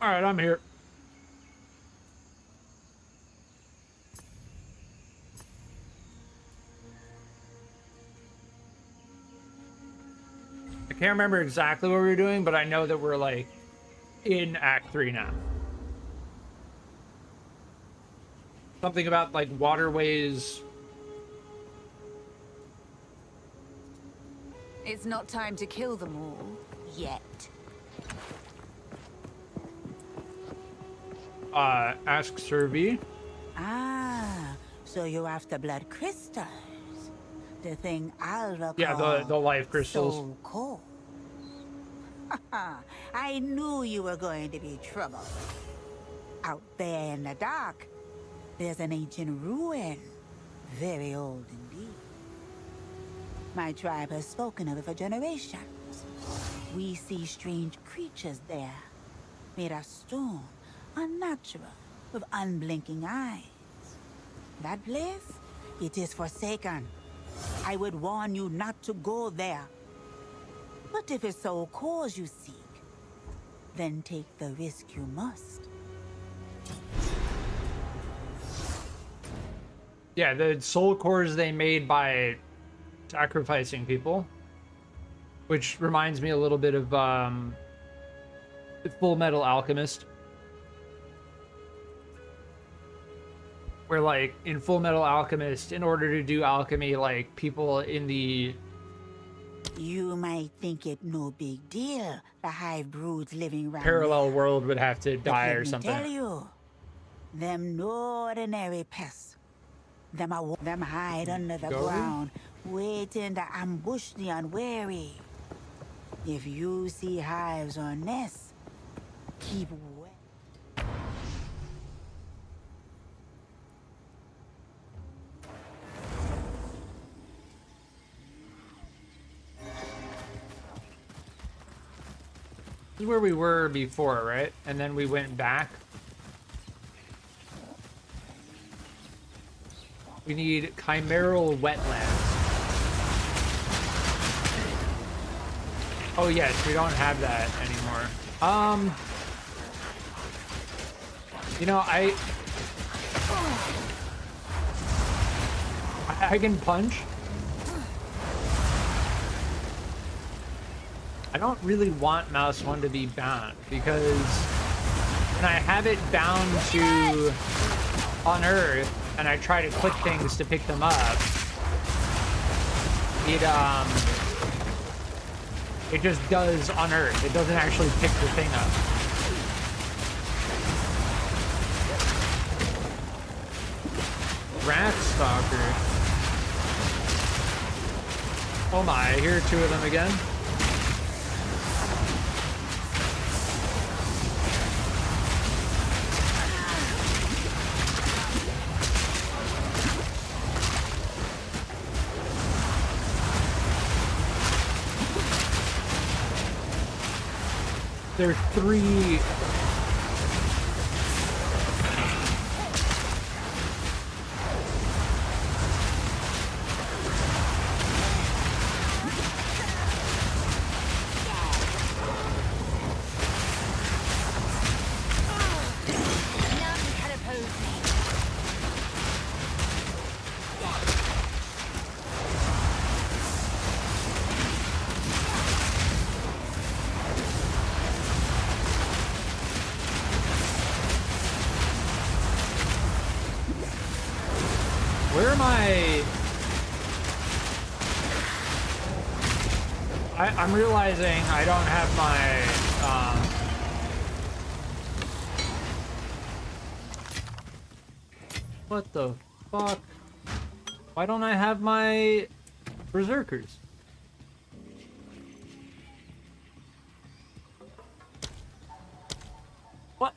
All right, I'm here. I can't remember exactly what we were doing, but I know that we're like in Act 3 now. Something about like waterways. It's not time to kill them all yet. Ask Servi. Ah, so you're after blood crystals. The thing I'll call Yeah, the life crystals. Soul Core. I knew you were going to be trouble. Out there in the dark, there's an ancient ruin. Very old indeed. My tribe has spoken of it for generations. We see strange creatures there, made of stone, unnatural, with unblinking eyes. That place, it is forsaken. I would warn you not to go there. But if it's Soul Cores you seek, then take the risk you must. Yeah, the soul cores they made by sacrificing people, which reminds me a little bit of Full Metal Alchemist, where like in Full Metal Alchemist, in order to do alchemy, like people in the You might think it no big deal, the hive broods living around parallel world would have to die let or me something. tell you, them no ordinary pests. Them hide under the ground, waiting to ambush the unwary. If you see hives or nests, keep away. This is where we were before, right? And then we went back. We need chimeral wetlands. Oh yes, we don't have that anymore. You know, I can punch. I don't really want mouse 1 to be bound because when I have it bound to unearth and I try to click things to pick them up, it just does unearth. It doesn't actually pick the thing up. Rat Stalker. Oh my, I hear 2 of them again. There are 3. Where am I? I'm realizing I don't have my, what the fuck? Why don't I have my berserkers? What?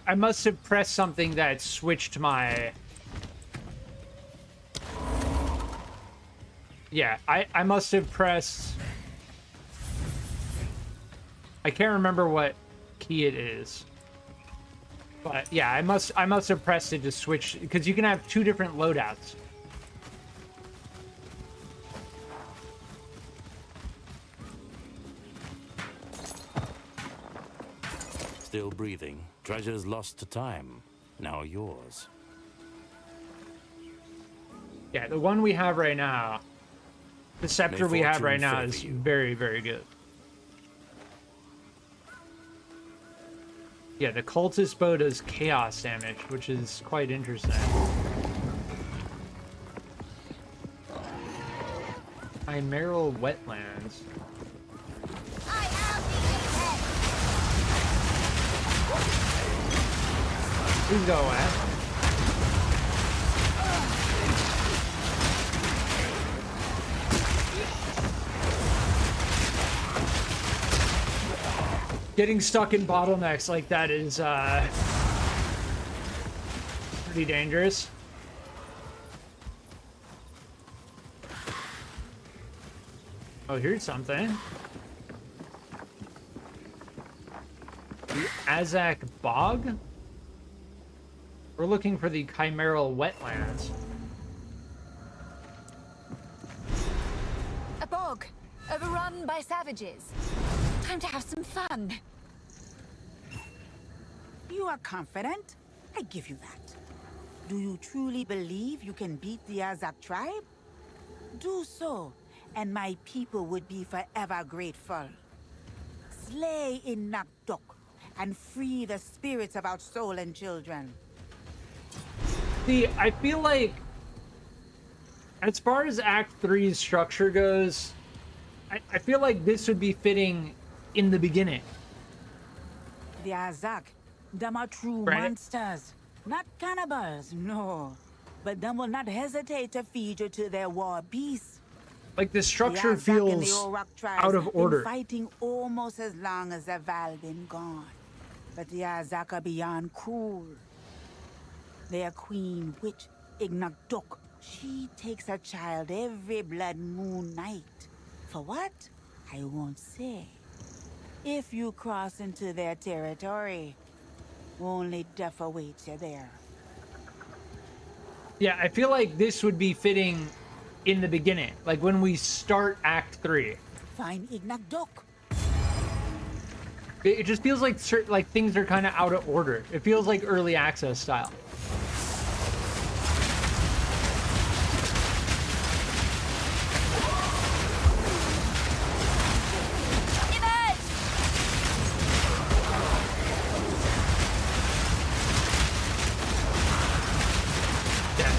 I must have pressed something that switched my... Yeah, I must have pressed... I can't remember what key it is. But yeah, I must have pressed it to switch, because you can have 2 different loadouts. Still breathing. Treasures lost to time. Now yours. Yeah, the one we have right now, the scepter we have right now is very, very good. Yeah, the cultist bow does chaos damage, which is quite interesting. Chimeral wetlands. Please go away. Getting stuck in bottlenecks like that is pretty dangerous. Oh, here's something. The Azak Bog? We're looking for the Chimeral Wetlands. A bog, overrun by savages. Time to have some fun. You are confident? I give you that. Do you truly believe you can beat the Azak tribe? Do so, and my people would be forever grateful. Slay in Nakdok and free the spirits of our stolen children. See, I feel like, as far as Act 3's structure goes, I feel like this would be fitting in the beginning. The Azak, them are true monsters. Not cannibals, no. But them will not hesitate to feed you to their war beasts. Like, the structure feels out of order. Been fighting almost as long as the Val been gone. But the Azak are beyond cruel. Their queen witch, Ignakdok, she takes a child every blood moon night. For what? I won't say. If you cross into their territory, only death awaits you there. Yeah, I feel like this would be fitting in the beginning, like when we start Act 3. Find Ignakdok. It just feels like like things are kind of out of order. It feels like early access style.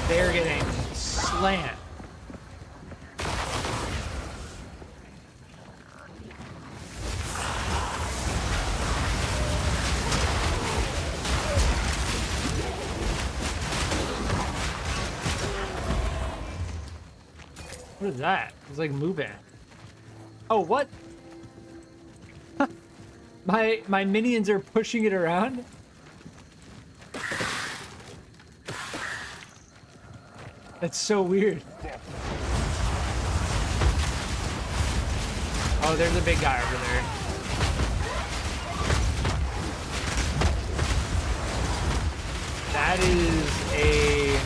They're getting slammed. What is that? It's like moving. Oh, what? My minions are pushing it around? That's so weird. Oh, there's a big guy over there. That is a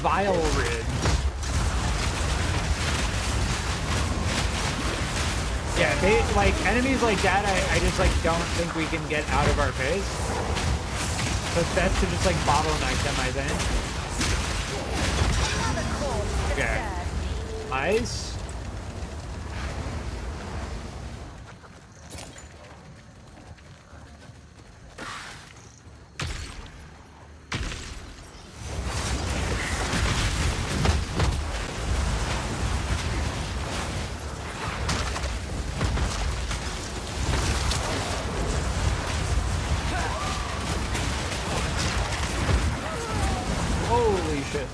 Vile Ridge. Yeah, they like enemies like that. I just like don't think we can get out of our face. So it's best to just like bottleneck them, I think. Okay. Nice. Holy shit.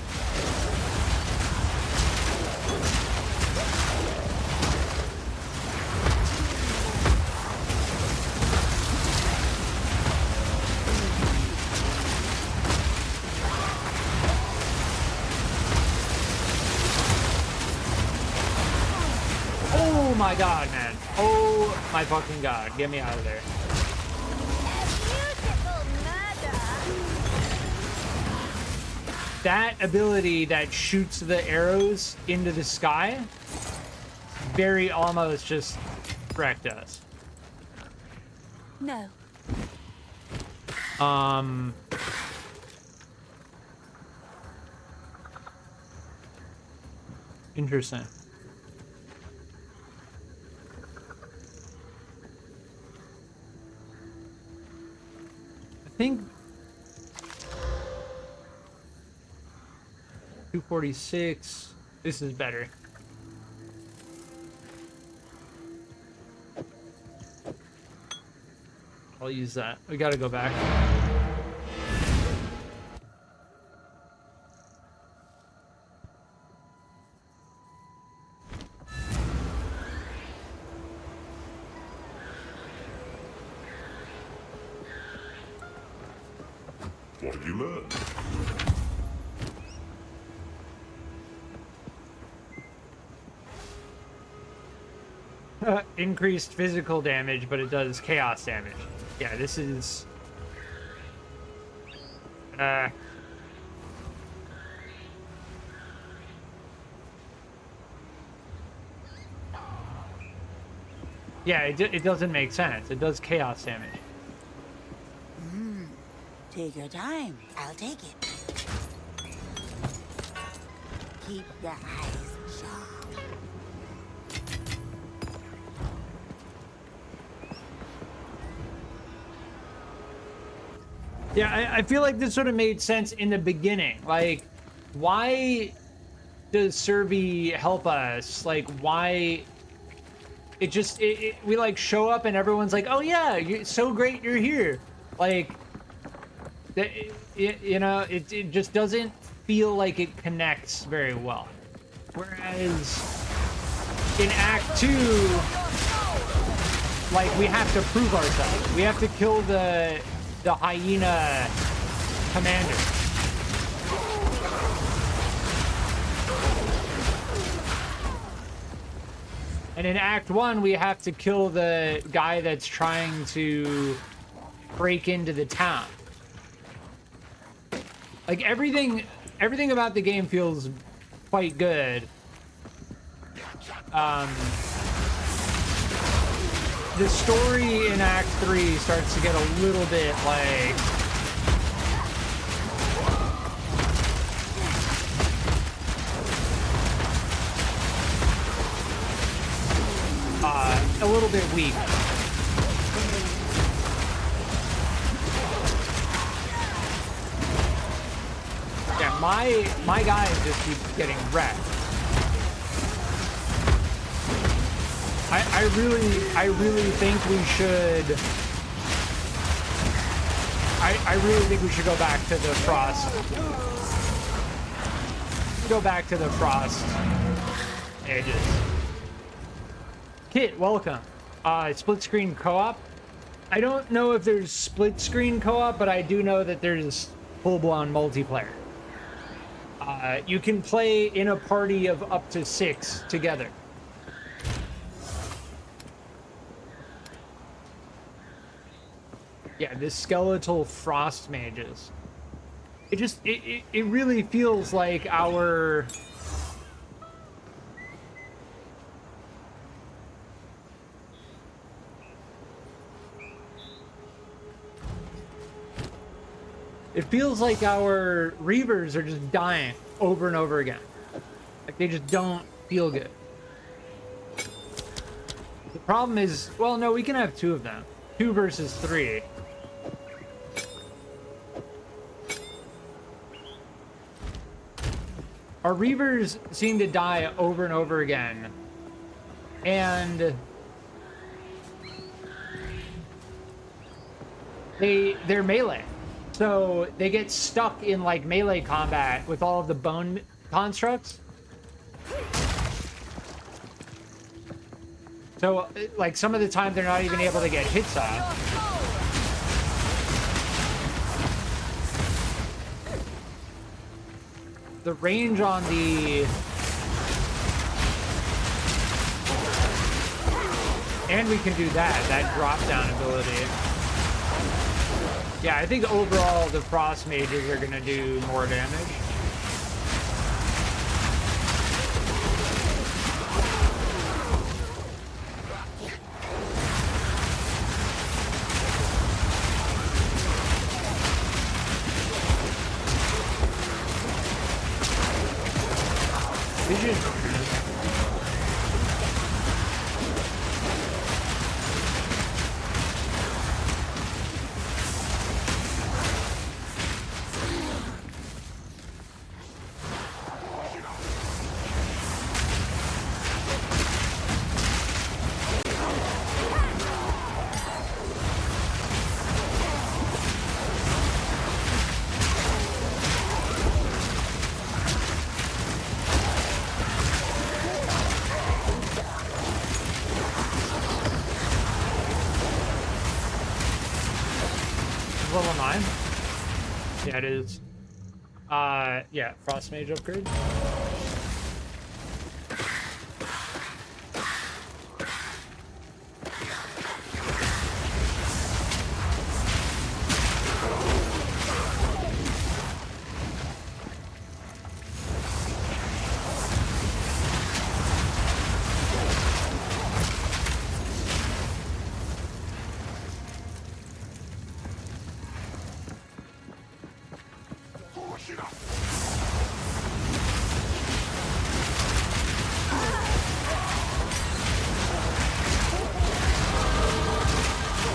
Oh my god, man. Oh my fucking god. Get me out of there. A beautiful that ability that shoots the arrows into the sky very almost just wrecked us. No. Interesting. I think 246. This is better. I'll use that. We gotta go back. What have you learned? Increased physical damage, but it does chaos damage. Yeah, this is... Yeah, it doesn't make sense. It does chaos damage. Take your time. I'll take it. Keep your eyes sharp. Yeah, I feel like this would have made sense in the beginning. Like, why does Servi help us? Like, why... It just... we, like, show up and everyone's like, oh, yeah, you're so great you're here. Like... you know, it just doesn't feel like it connects very well. Whereas in Act 2, like, we have to prove ourselves. We have to kill the hyena commander. And in Act 1, we have to kill the guy that's trying to break into the town. Like, everything about the game feels quite good. The story in Act 3 starts to get a little bit, like... a little bit weak. Yeah, my guys just keep getting wrecked. I really think we should. I really think we should go back to the frost. Go back to the frost edges. Kit, welcome. Split screen co-op. I don't know if there's split screen co-op, but I do know that there's full-blown multiplayer. You can play in a party of up to 6 together. Yeah, this skeletal frost mages. It really feels like our... It feels like our Reavers are just dying over and over again. Like, they just don't feel good. The problem is, well, no, we can have 2 of them. 2 versus 3. Our Reavers seem to die over and over again. And... they're melee. So they get stuck in, like, melee combat with all of the bone constructs. So, like, some of the time they're not even able to get hits off. The range on the... And we can do that drop-down ability. Yeah, I think overall the frost mages are gonna do more damage. Vision. Level 9? Yeah, it is. Yeah, Frost Mage upgrade.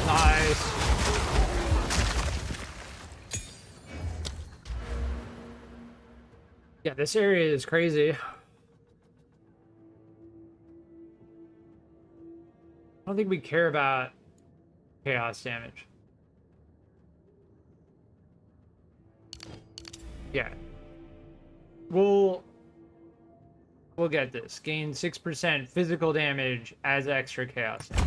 Nice. Yeah, this area is crazy. I don't think we care about chaos damage. Yeah. We'll get this. Gain 6% physical damage as extra chaos damage.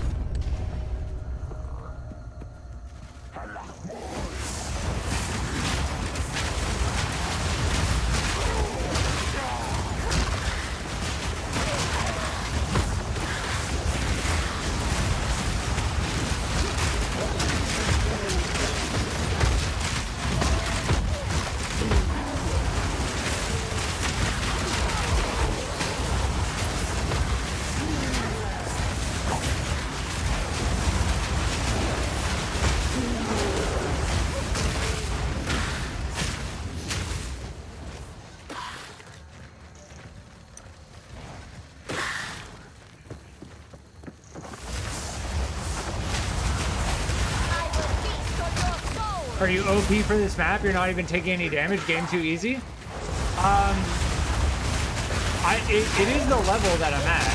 Are you OP for this map? You're not even taking any damage? Game too easy? It is the level that I'm at.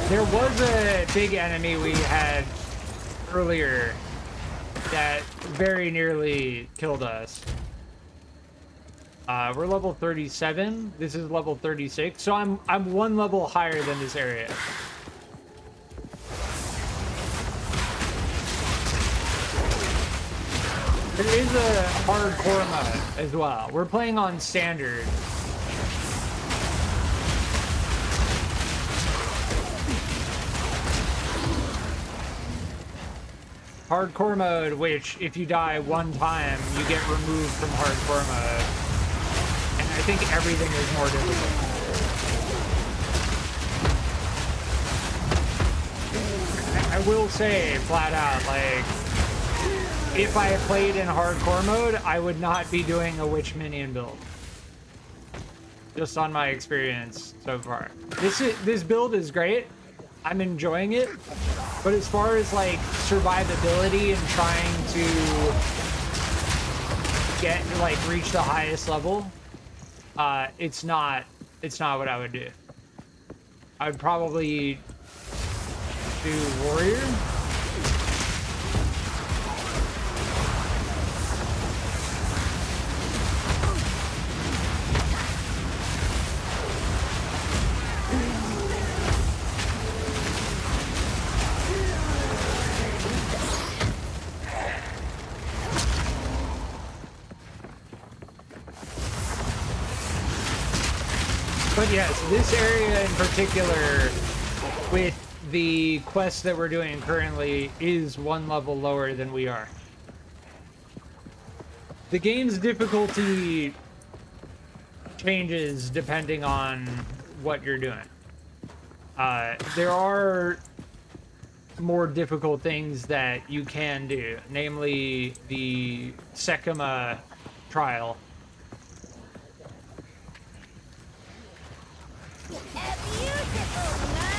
There was a big enemy we had earlier that very nearly killed us. We're level 37. This is level 36. So I'm one level higher than this area. There is a hardcore mode as well. We're playing on standard. Hardcore mode, which if you die one time, you get removed from hardcore mode. And I think everything is more difficult. I will say flat out, like, if I played in hardcore mode, I would not be doing a witch minion build. Just on my experience so far. This build is great. I'm enjoying it. But as far as like survivability and trying to get like reach the highest level, it's not what I would do. I would probably do warrior. But yes, this area in particular, with the quest that we're doing currently, is one level lower than we are. The game's difficulty changes depending on what you're doing. There are more difficult things that you can do, namely the Sekima trial. A beautiful murder.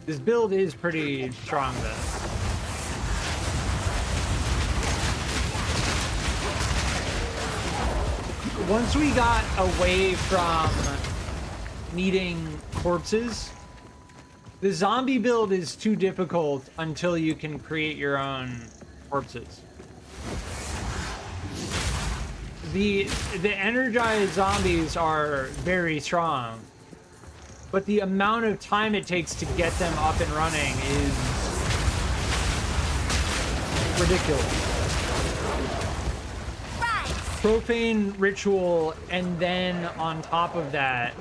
This build is pretty strong, though. Once we got away from needing corpses, the zombie build is too difficult until you can create your own corpses. The energized zombies are very strong, but the amount of time it takes to get them up and running is ridiculous. Right. Profane ritual, and then on top of that,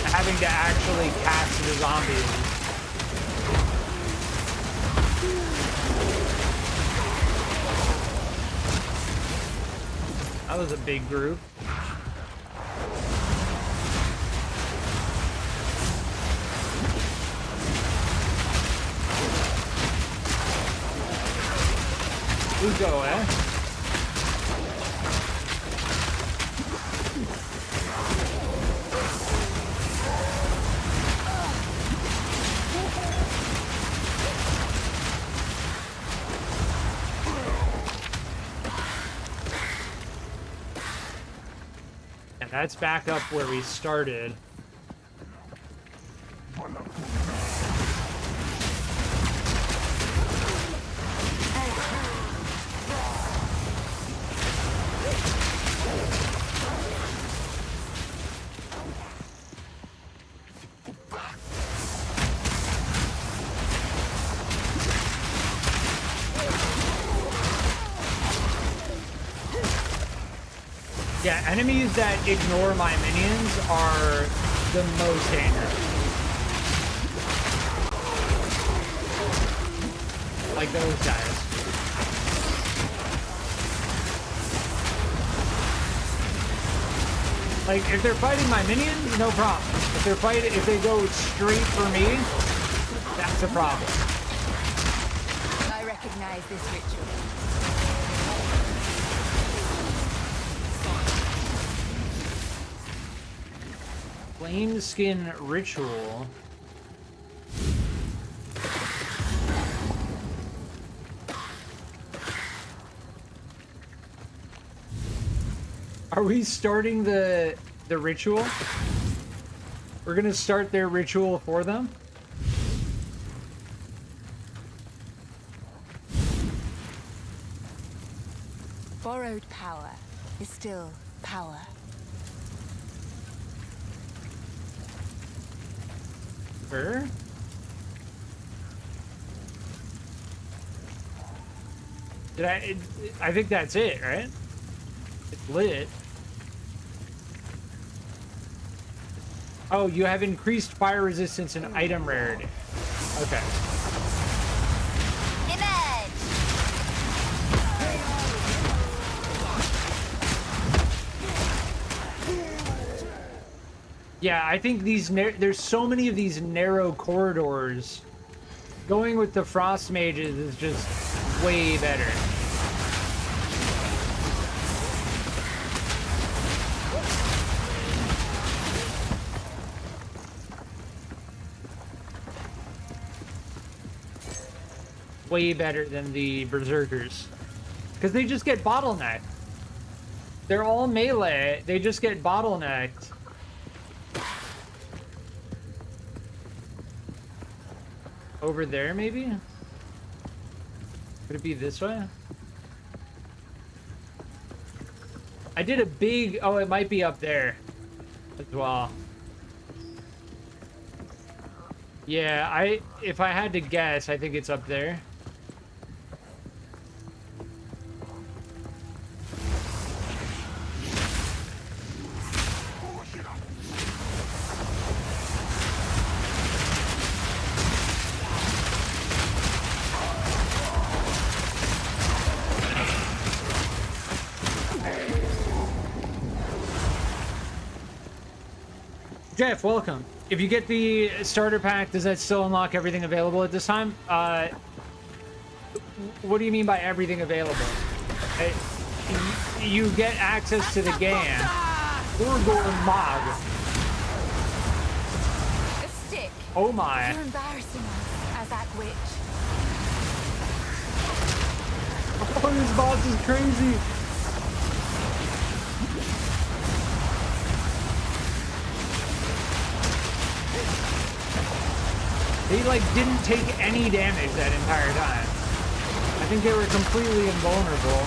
having to actually cast the zombies. That was a big group. Ugo, eh? That's back up where we started. Yeah, enemies that ignore my minions are the most dangerous. Like those guys. Like, if they're fighting my minions, no problem. If they go straight for me, that's a problem. I recognize this ritual. Flame skin ritual. Are we starting the ritual? We're gonna start their ritual for them? Borrowed power is still power. Sure. I think that's it, right? It's lit. Oh, you have increased fire resistance and item rarity. Okay. Image! Yeah, I think there's so many of these narrow corridors. Going with the frost mages is just way better. way better than the Berserkers. Because they just get bottlenecked. They're all melee. They just get bottlenecked. Over there, maybe? Could it be this way? I did a big... Oh, it might be up there as well. Yeah, if I had to guess, I think it's up there. Jeff, welcome. If you get the starter pack, does that still unlock everything available at this time? What do you mean by everything available? You get access to the game. Urgor Mag. A stick. Oh my. You're embarrassing us as that witch. Oh, this boss is crazy. They like didn't take any damage that entire time. I think they were completely invulnerable.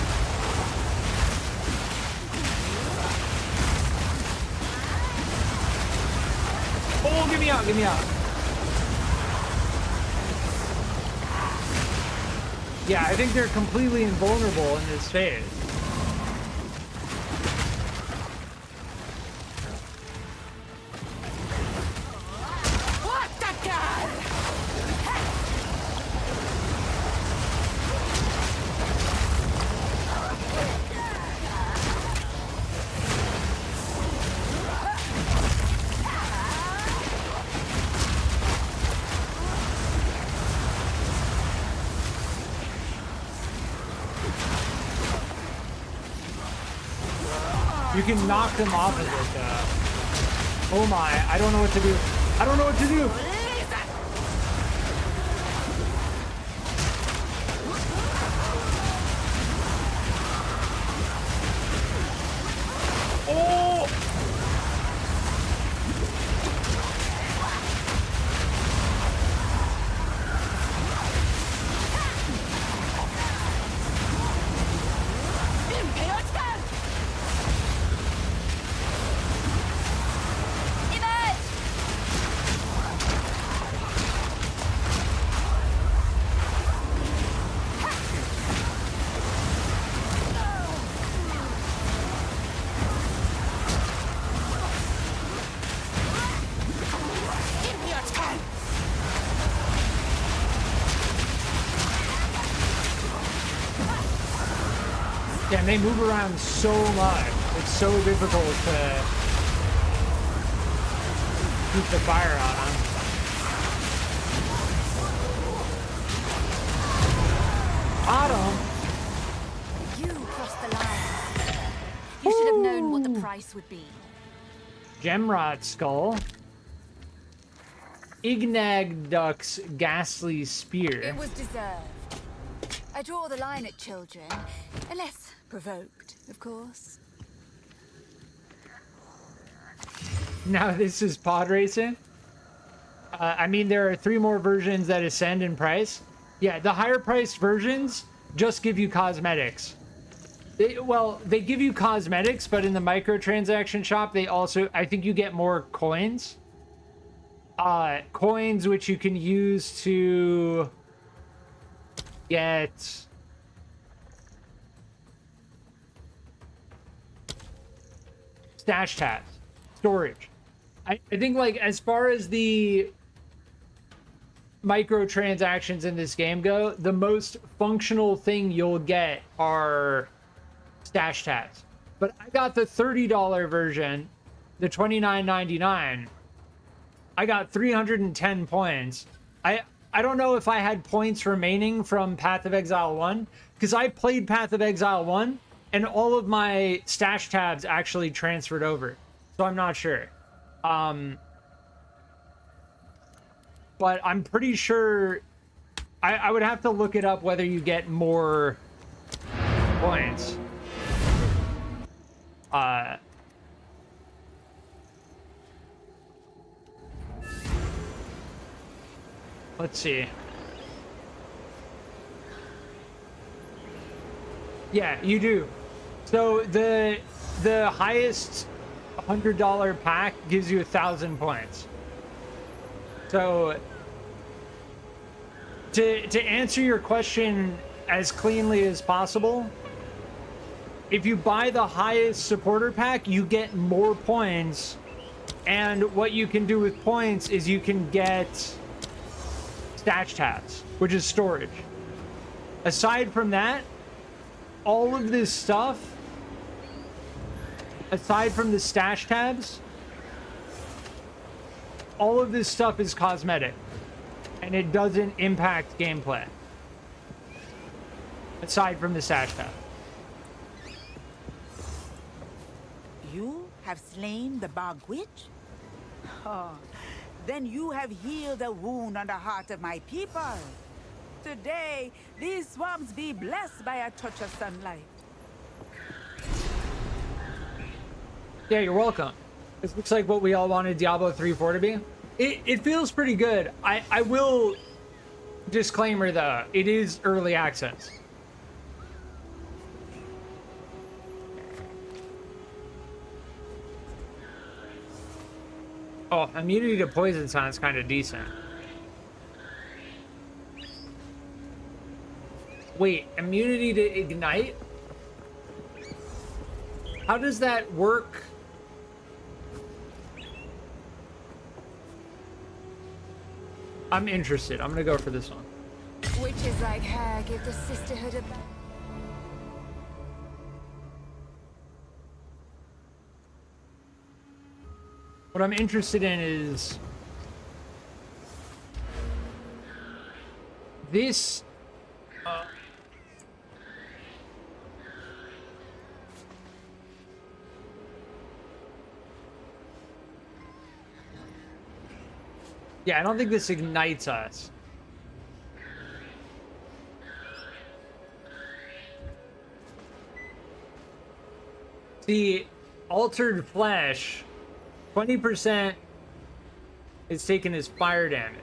Oh, get me out, get me out. Yeah, I think they're completely invulnerable in this phase. You can knock them off of it. Oh my, I don't know what to do. I don't know what to do. Oh! Yeah, and they move around so much. It's so difficult to keep the fire on them. Autumn. You crossed the line. You should have known what the price would be. Gemrot Skull. Ignagduck's Ghastly Spear. It was deserved. I draw the line at children, unless provoked, of course. Now this is pod racing. I mean, there are 3 more versions that ascend in price. Yeah, the higher priced versions just give you cosmetics. They give you cosmetics, but in the microtransaction shop, they also, I think you get more coins. Coins which you can use to get stash tabs, storage. I think, like, as far as the microtransactions in this game go, the most functional thing you'll get are stash tabs. But I got the $30 version, the $29.99. I got 310 points. I don't know if I had points remaining from Path of Exile 1, because I played Path of Exile 1, and all of my stash tabs actually transferred over. So I'm not sure. But I'm pretty sure I would have to look it up whether you get more points. Let's see. Yeah, you do. So the highest $100 pack gives you 1,000 points. So to answer your question as cleanly as possible, if you buy the highest supporter pack, you get more points. And what you can do with points is you can get stash tabs, which is storage. Aside from that, all of this stuff, aside from the stash tabs, all of this stuff is cosmetic. And it doesn't impact gameplay. Aside from the stash tab. You have slain the bog witch? Oh, then you have healed a wound on the heart of my people. Today, these swamps be blessed by a touch of sunlight. Yeah, you're welcome. This looks like what we all wanted Diablo 3-4 to be. It feels pretty good. I will disclaimer though, it is early access. Oh, immunity to poison sounds kind of decent. Wait, immunity to ignite? How does that work? I'm interested. I'm gonna go for this one. Witches like her give the sisterhood a... What I'm interested in is this. Yeah, I don't think this ignites us. The altered flesh, 20% is taken as fire damage.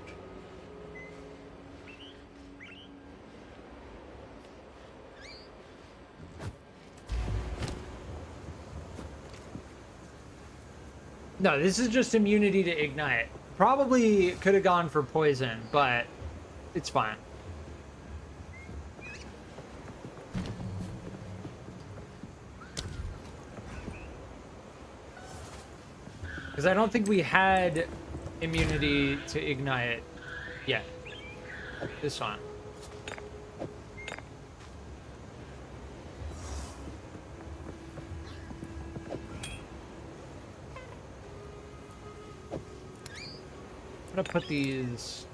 No, this is just immunity to ignite. Probably could have gone for poison, but it's fine. Because I don't think we had immunity to ignite yet. This one. I'm gonna put these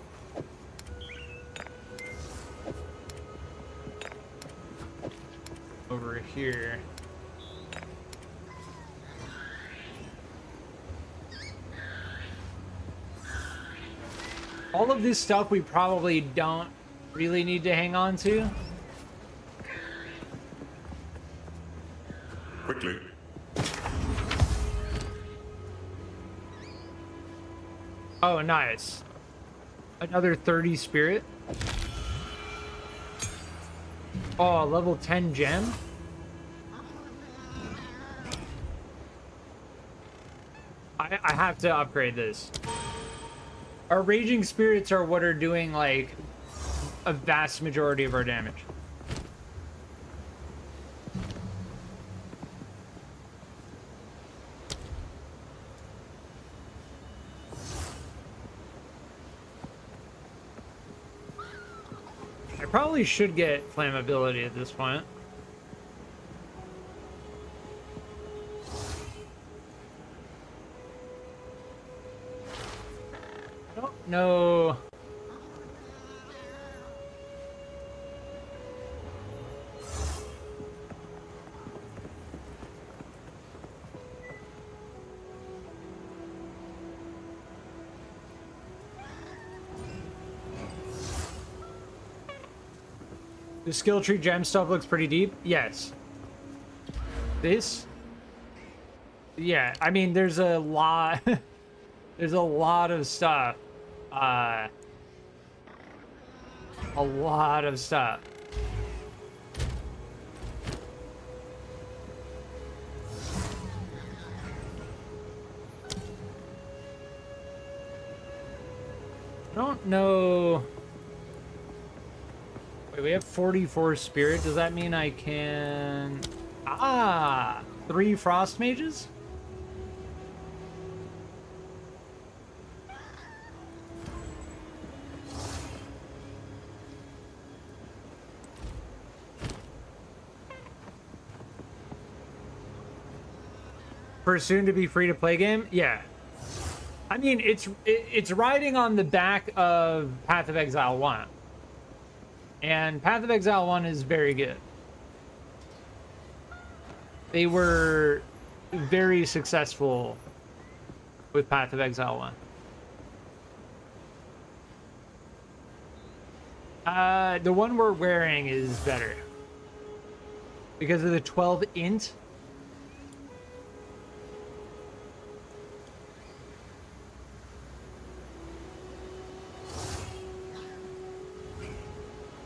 over here. All of this stuff we probably don't really need to hang on to. Quickly. Oh, nice. Another 30 spirit. Oh, level 10 gem. I have to upgrade this. Our raging spirits are what are doing like a vast majority of our damage. I probably should get flammability at this point. I don't know. The skill tree gem stuff looks pretty deep. Yes. This? Yeah, I mean, there's a lot. There's a lot of stuff. A lot of stuff. I don't know. Wait, we have 44 spirit. Does that mean I can... Ah! 3 frost mages? For a soon-to-be free-to-play game? Yeah. I mean, it's riding on the back of Path of Exile 1. And Path of Exile 1 is very good. They were very successful with Path of Exile 1. The one we're wearing is better. Because of the 12 int.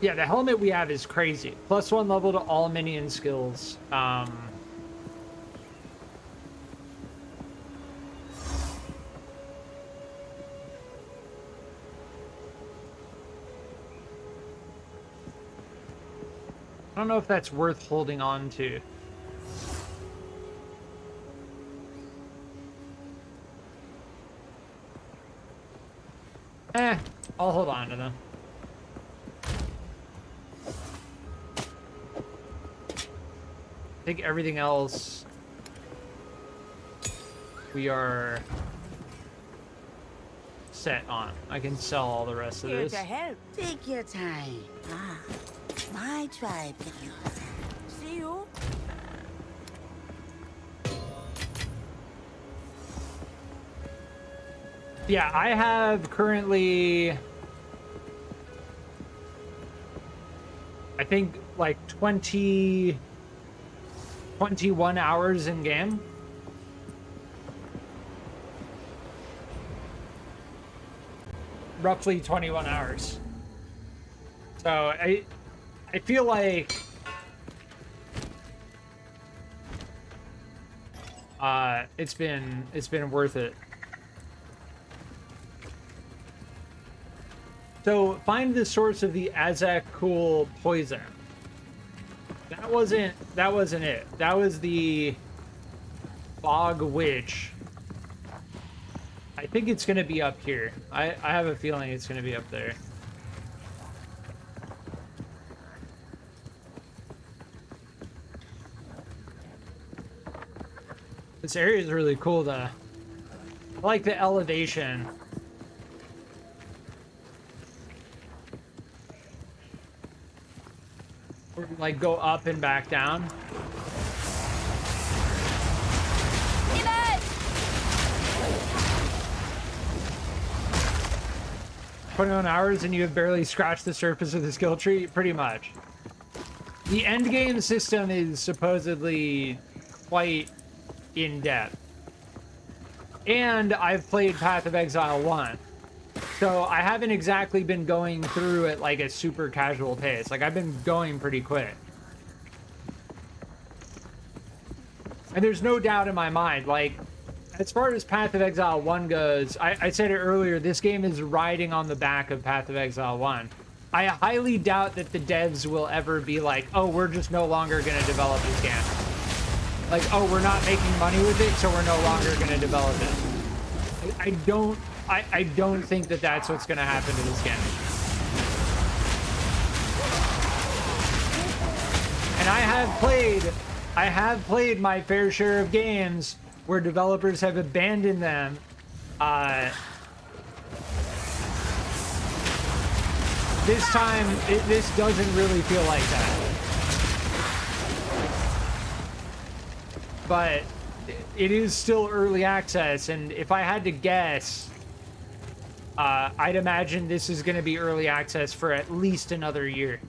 Yeah, the helmet we have is crazy. +1 level to all minion skills. I don't know if that's worth holding on to. I'll hold on to them. I think everything else we are set on. I can sell all the rest of Here this. to help. Take your time. Ah, my tribe can use it. See you. Yeah, I have currently, I think, like 21 hours in game. Roughly 21 hours. So I feel like it's been worth it. So find the source of the Azak cool poison. That wasn't it. That was the Bog Witch. I think it's gonna be up here. I have a feeling it's gonna be up there. This area is really cool though. I like the elevation. Like go up and back down. 21 hours and you have barely scratched the surface of the skill tree? Pretty much. The end game system is supposedly quite in-depth. And I've played Path of Exile 1. So I haven't exactly been going through at like a super casual pace. Like I've been going pretty quick. And there's no doubt in my mind, like, as far as Path of Exile 1 goes, I said it earlier, this game is riding on the back of Path of Exile 1. I highly doubt that the devs will ever be like, oh, we're just no longer going to develop this game. Like, oh, we're not making money with it, so we're no longer going to develop it. I don't think that that's what's going to happen to this game. And I have played my fair share of games where developers have abandoned them. This time, this doesn't really feel like that. But it is still early access, and if I had to guess, I'd imagine this is going to be early access for at least another year.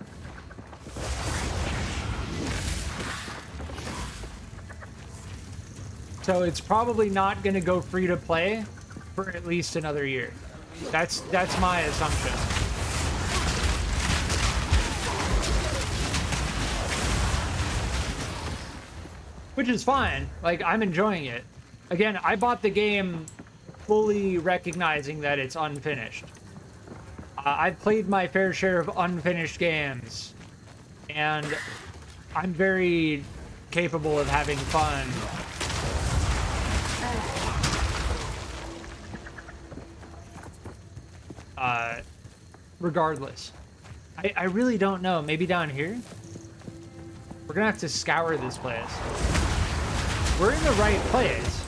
So it's probably not going to go free to play for at least another year. That's my assumption. Which is fine. Like, I'm enjoying it. Again, I bought the game fully recognizing that it's unfinished. I've played my fair share of unfinished games, and I'm very capable of having fun. Regardless. I really don't know. Maybe down here? We're gonna have to scour this place. We're in the right place.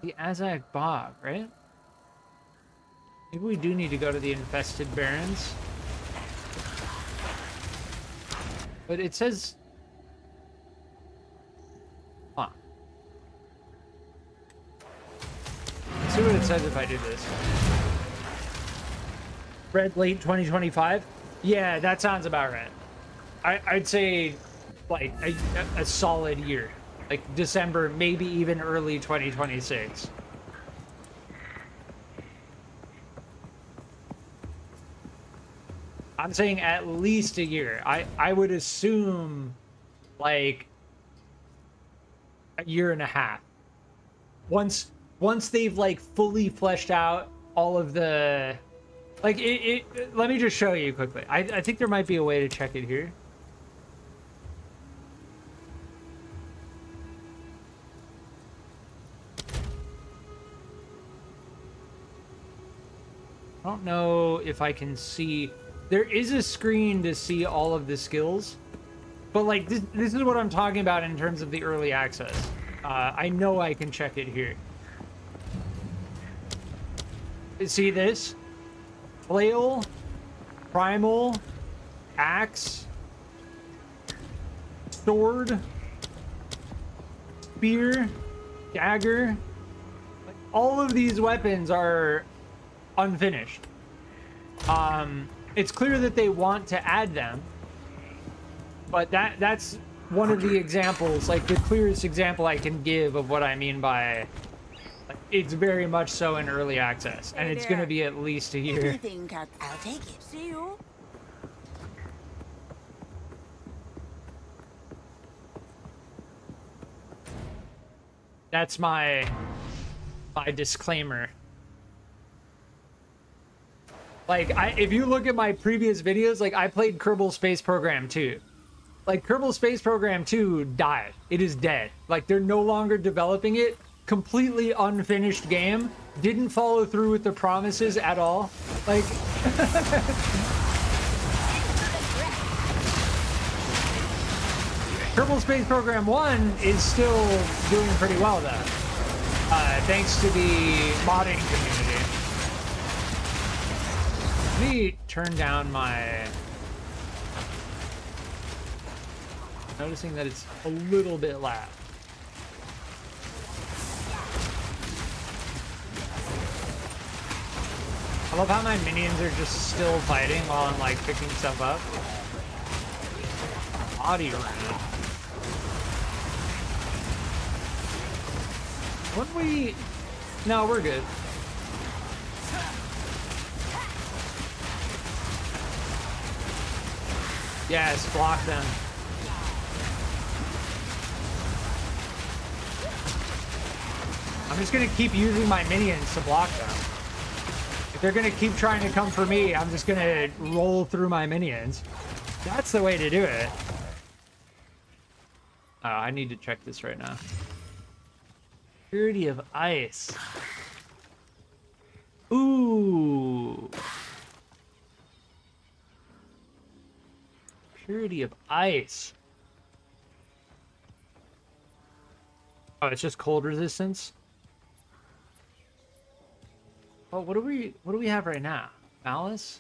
The Azak Bog, right? Maybe we do need to go to the infested barrens. But it says... Huh. Let's see what it says if I do this. Red late 2025? Yeah, that sounds about right. I'd say like a solid year. Like December, maybe even early 2026. I'm saying at least a year. I would assume like a year and a half. Once they've like fully fleshed out all of the like let me just show you quickly. I think there might be a way to check it here. I don't know if I can see. There is a screen to see all of the skills, but like this is what I'm talking about in terms of the early access. I know I can check it here. See this? Flail, primal, axe, sword, spear, dagger. Like, all of these weapons are unfinished. It's clear that they want to add them, but that's one of the examples, like the clearest example I can give of what I mean by like, it's very much so in early access, and it's going to be at least a year. I'll take it. See you. That's my disclaimer. Like, if you look at my previous videos, like, I played Kerbal Space Program 2. Like, Kerbal Space Program 2 died. It is dead. Like, they're no longer developing it. Completely unfinished game. Didn't follow through with the promises at all. Like... Kerbal Space Program 1 is still doing pretty well, though. Thanks to the modding community. Let me turn down my... Noticing that it's a little bit loud. I love how my minions are just still fighting while I'm like picking stuff up. Body around. Wouldn't we... No, we're good. Yes, block them. I'm just gonna keep using my minions to block them. If they're gonna keep trying to come for me, I'm just gonna roll through my minions. That's the way to do it. Oh, I need to check this right now. Purity of ice. Ooh. Purity of ice. Oh, it's just cold resistance. Oh, what do we have right now? Malice?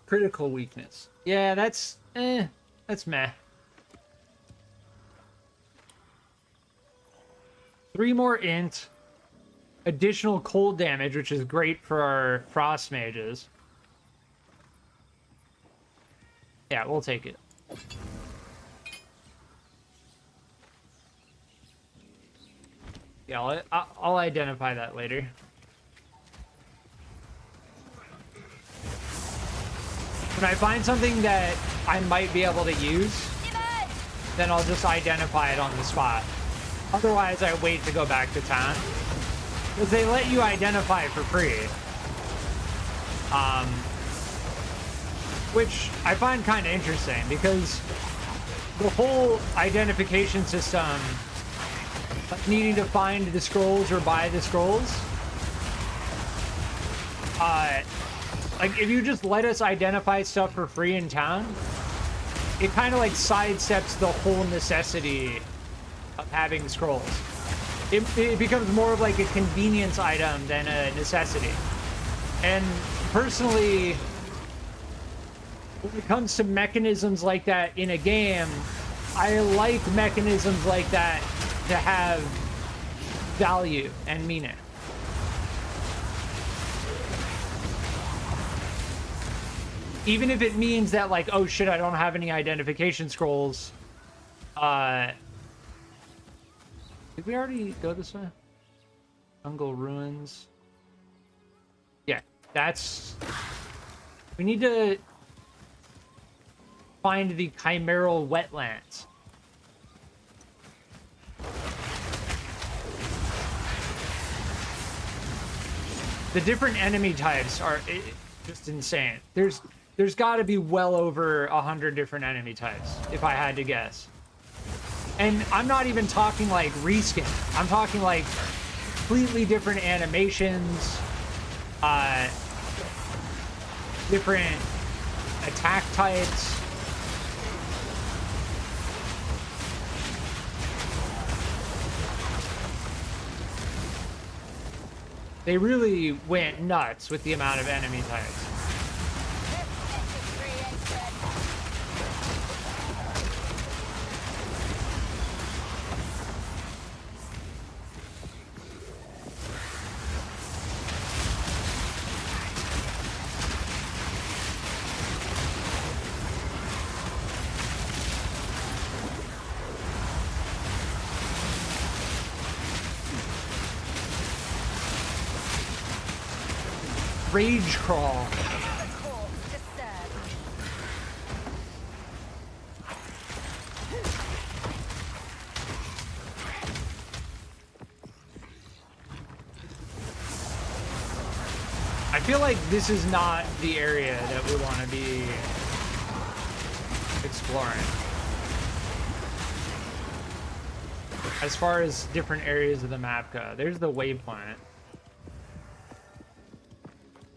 Critical weakness. Yeah, that's meh. 3 more int. Additional cold damage, which is great for our frost mages. Yeah, we'll take it. Yeah, I'll identify that later. When I find something that I might be able to use, then I'll just identify it on the spot. Otherwise, I wait to go back to town. Because they let you identify for free. Which I find kind of interesting, because the whole identification system, like needing to find the scrolls or buy the scrolls, like if you just let us identify stuff for free in town, it kind of like sidesteps the whole necessity of having scrolls. It becomes more of like a convenience item than a necessity. And personally, when it comes to mechanisms like that in a game, I like mechanisms like that to have value and meaning. Even if it means that, like, oh shit, I don't have any identification scrolls. Did we already go this way? Jungle Ruins. Yeah, that's... We need to find the chimeral wetlands. The different enemy types are just insane. There's got to be well over 100 different enemy types, if I had to guess. And I'm not even talking like reskin. I'm talking like completely different animations, different attack types. They really went nuts with the amount of enemy types. Rage crawl. I feel like this is not the area that we want to be exploring. As far as different areas of the map go, there's the waypoint.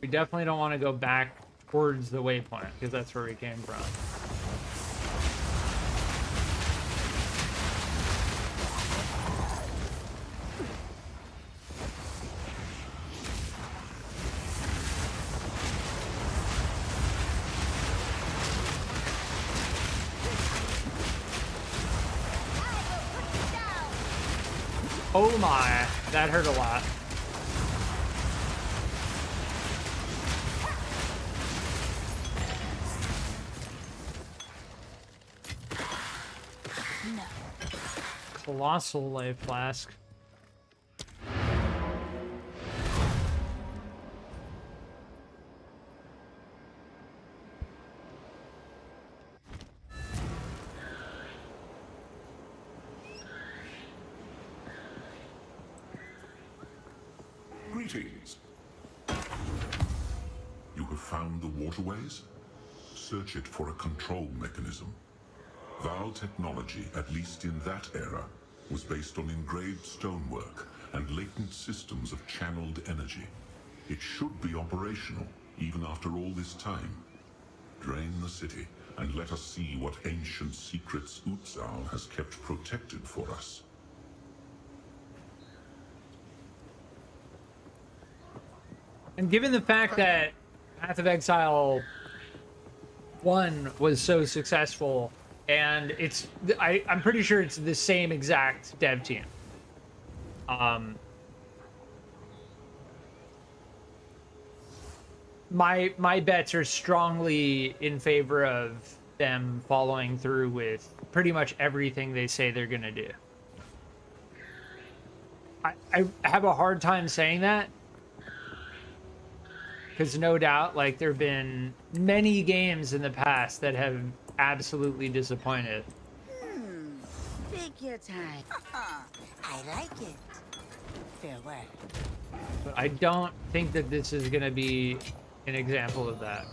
We definitely don't want to go back towards the waypoint, because that's where we came from. Oh my, that hurt a lot. Colossal life flask. Greetings. You have found the waterways? Search it for a control mechanism. Val technology, at least in that era, was based on engraved stonework and latent systems of channeled energy. It should be operational, even after all this time. Drain the city, and let us see what ancient secrets Exile has kept protected for us. And given the fact that Path of Exile 1 was so successful, and it's I'm pretty sure it's the same exact dev team. My bets are strongly in favor of them following through with pretty much everything they say they're gonna do. I have a hard time saying that, because no doubt, like, there have been many games in the past that have absolutely disappointed. Take your time. I like it. Fair word. But I don't think that this is gonna be an example of that.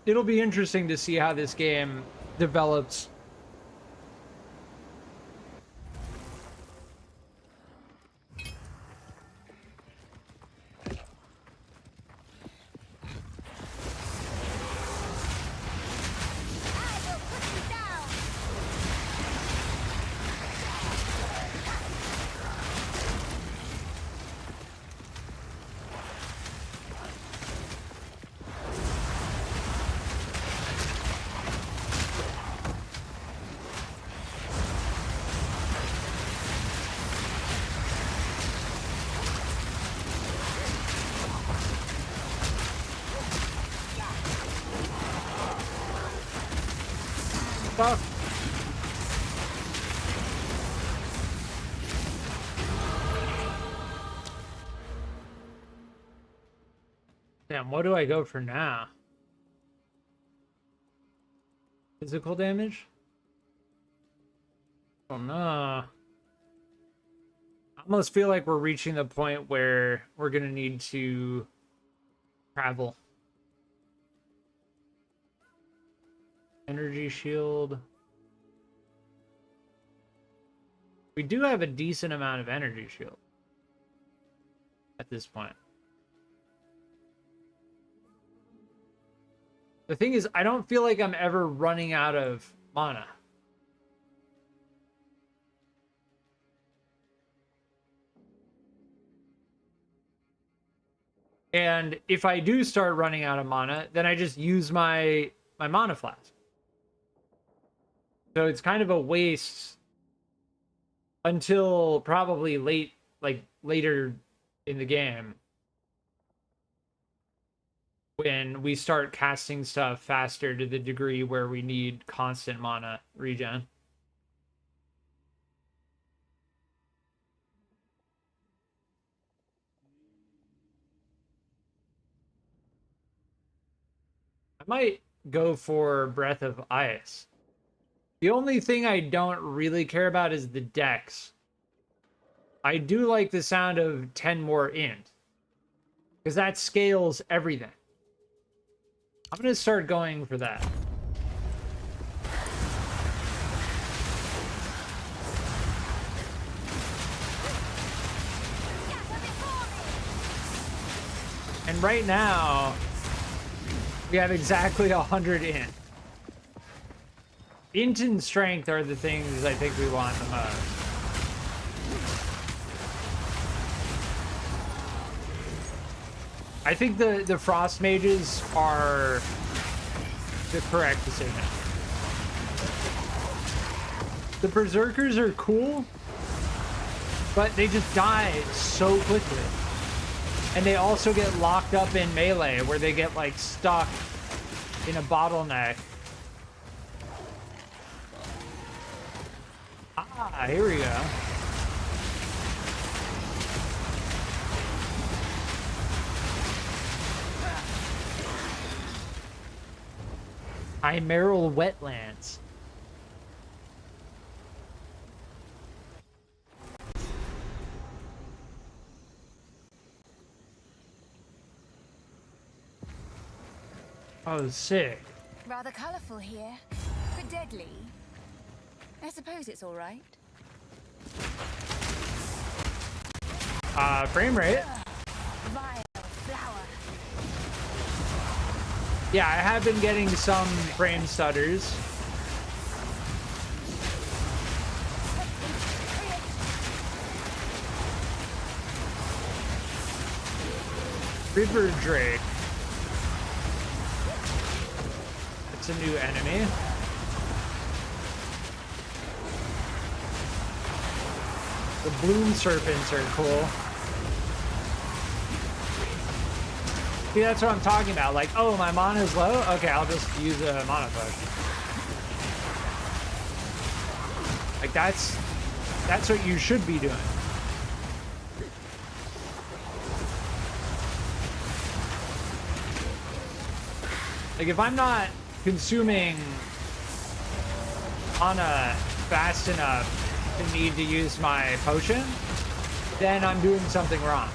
It'll be interesting to see how this game develops. Fuck. Damn, what do I go for now? Physical damage? Oh no. I almost feel like we're reaching the point where we're gonna need to travel. Energy shield. We do have a decent amount of energy shield at this point. The thing is, I don't feel like I'm ever running out of mana. And if I do start running out of mana, then I just use my mana flask. So it's kind of a waste until probably later in the game, when we start casting stuff faster to the degree where we need constant mana regen. I might go for Breath of Ice. The only thing I don't really care about is the dex. I do like the sound of 10 more int, because that scales everything. I'm going to start going for that. And right now, we have exactly 100 int. Int and strength are the things I think we want the most. I think the frost mages are the correct decision. The berserkers are cool, but they just die so quickly. And they also get locked up in melee, where they get like stuck in a bottleneck. Ah, here we go. Chimeral wetlands. Oh, sick. Rather colorful here, but deadly. I suppose it's all right. Frame rate. Vile flower. Yeah, I have been getting some frame stutters. River Drake. It's a new enemy. The bloom serpents are cool. See, that's what I'm talking about. Like, oh, my mana is low? Okay, I'll just use a mana potion. Like, that's what you should be doing. Like, if I'm not consuming mana fast enough to need to use my potion, then I'm doing something wrong.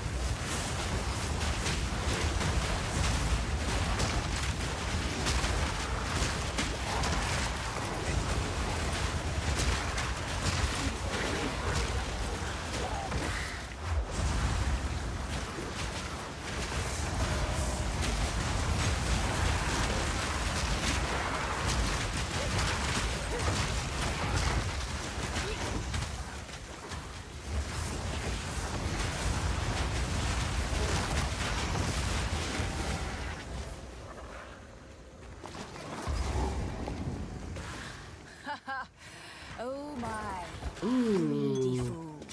Oh my. Ooh. Greedy fools.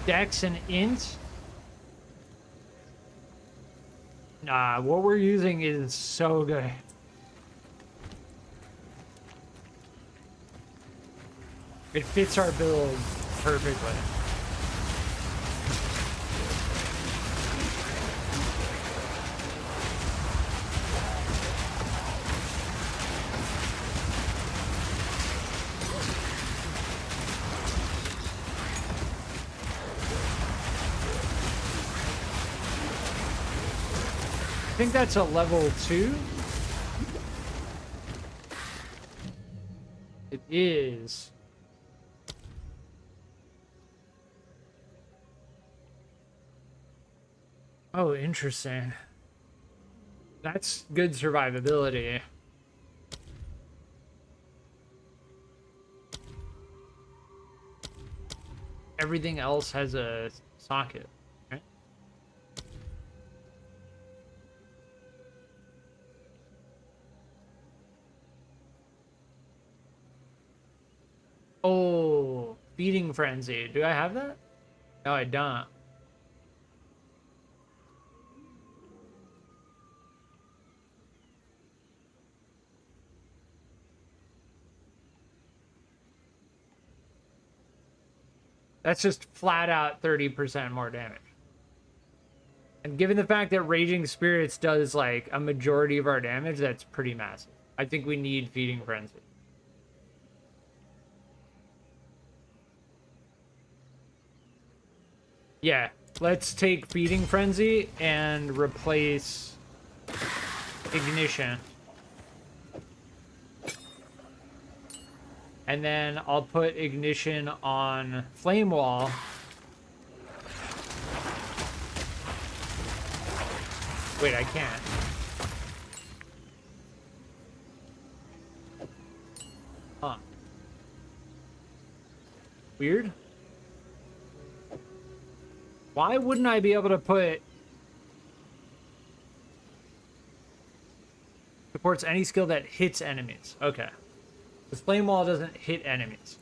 Dex and int. Nah, what we're using is so good. It fits our build perfectly. I think that's a level 2. It is. Oh, interesting. That's good survivability. Everything else has a socket, right? Oh, feeding frenzy. Do I have that? No, I don't. That's just flat out 30% more damage. And given the fact that Raging Spirits does like a majority of our damage, that's pretty massive. I think we need Feeding Frenzy. Yeah, let's take Feeding Frenzy and replace Ignition. And then I'll put Ignition on Flame Wall. Wait, I can't. Huh. Weird. Why wouldn't I be able to put... Supports any skill that hits enemies. Okay. The Flame Wall doesn't hit enemies.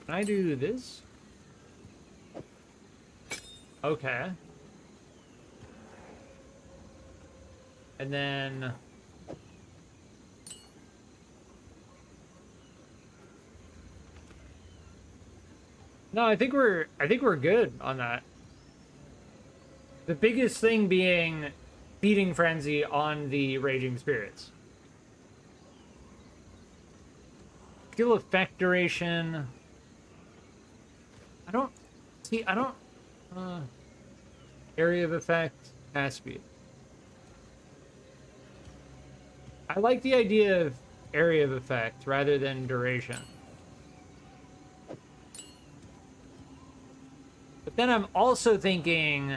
Can I do this? Okay. And then... No, I think we're good on that. The biggest thing being Feeding Frenzy on the Raging Spirits. Skill effect duration... I don't, area of effect, cast speed. I like the idea of area of effect rather than duration. Then I'm also thinking,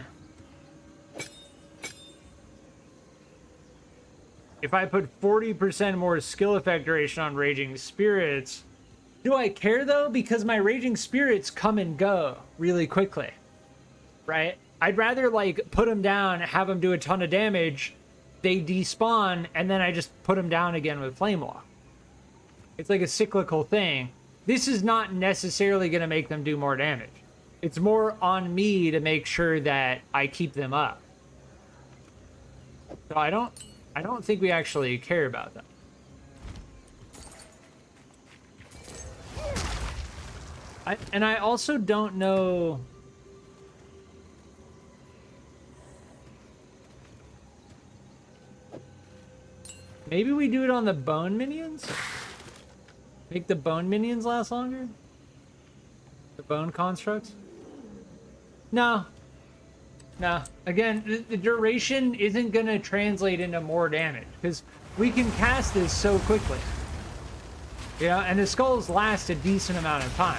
if I put 40% more skill effect duration on Raging Spirits, do I care though? Because my Raging Spirits come and go really quickly, right? I'd rather like put them down, have them do a ton of damage, they despawn, and then I just put them down again with Flame Walk. It's like a cyclical thing. This is not necessarily going to make them do more damage. It's more on me to make sure that I keep them up. So I don't think we actually care about that. I also don't know. Maybe we do it on the bone minions? Make the bone minions last longer? The bone constructs? No. No. Again, the duration isn't going to translate into more damage because we can cast this so quickly. You know, and the skulls last a decent amount of time.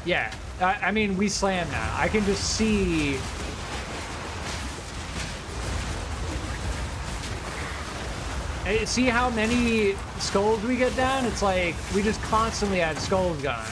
Yeah, I mean, we slam now. I can just see... See how many skulls we get down? It's like, we just constantly have skulls going.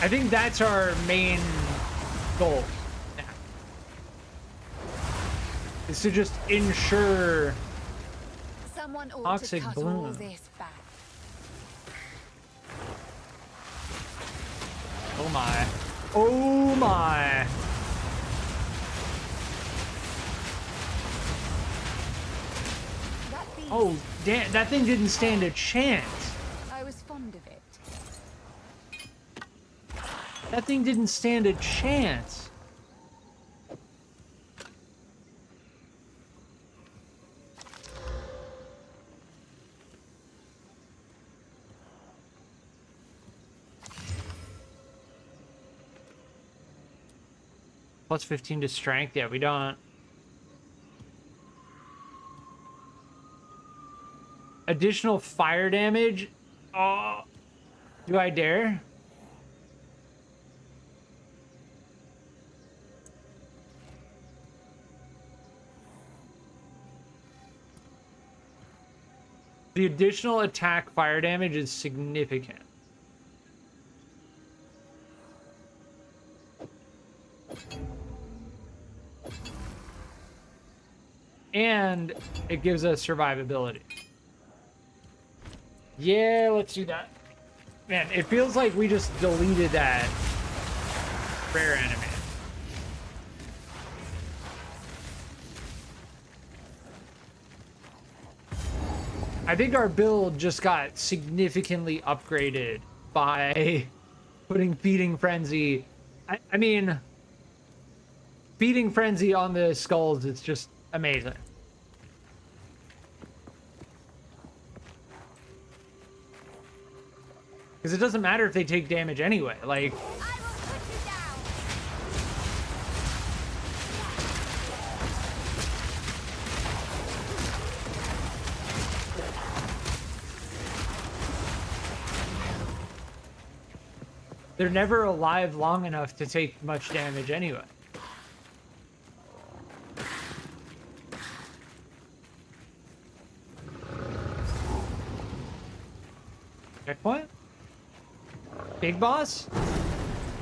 I think that's our main goal now. Is to just ensure Someone ought toxic to cut bloom. all this back. Oh my. Oh my. That beast, Oh, damn, that thing didn't stand a chance. I was fond of it. That thing didn't stand a chance. Plus 15 to strength? Yeah, we don't. Additional fire damage? Oh, do I dare? The additional attack fire damage is significant. And it gives us survivability. Yeah, let's do that. Man, it feels like we just deleted that rare enemy. I think our build just got significantly upgraded by putting Feeding Frenzy. I mean, Feeding Frenzy on the skulls is just amazing. Because it doesn't matter if they take damage anyway. Like, I will put you down. they're never alive long enough to take much damage anyway. Checkpoint? Big boss?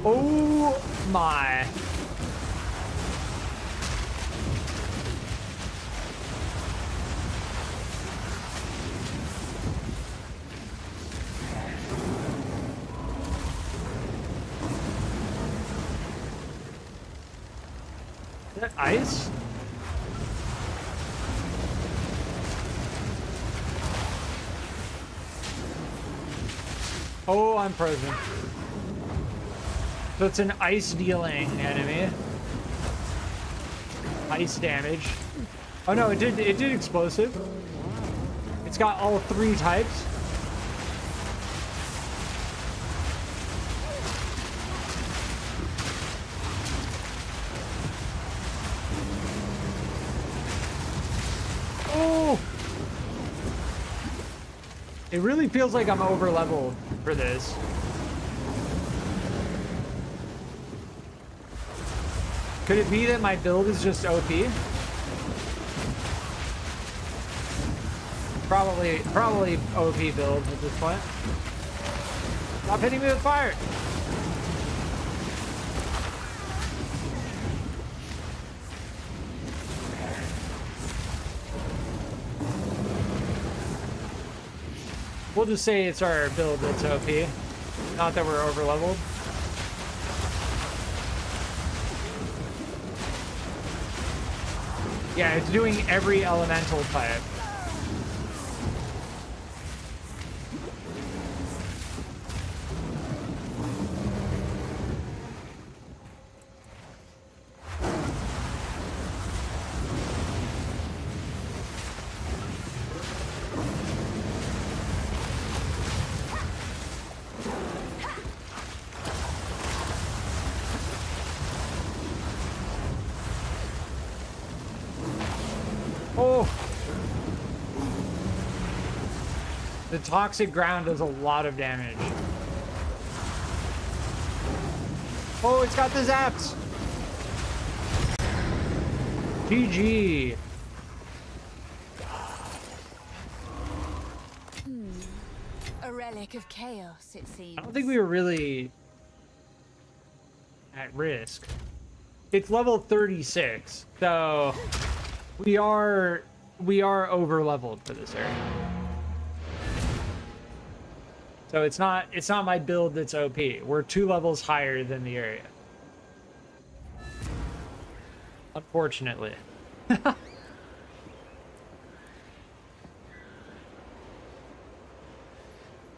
Oh my. that ice? Oh, I'm frozen. So it's an ice dealing enemy. Ice damage. Oh no, it did explosive. It's got all 3 types. Oh! It really feels like I'm over leveled for this. Could it be that my build is just OP? Probably OP build at this point. Stop hitting me with fire! We'll just say it's our build that's OP. Not that we're over leveled. Yeah, it's doing every elemental type. The toxic ground does a lot of damage. Oh, it's got the zaps. GG. A relic of chaos, it seems. I don't think we were really at risk. It's level 36, so we are over leveled for this area. So it's not my build that's OP. We're 2 levels higher than the area. Unfortunately.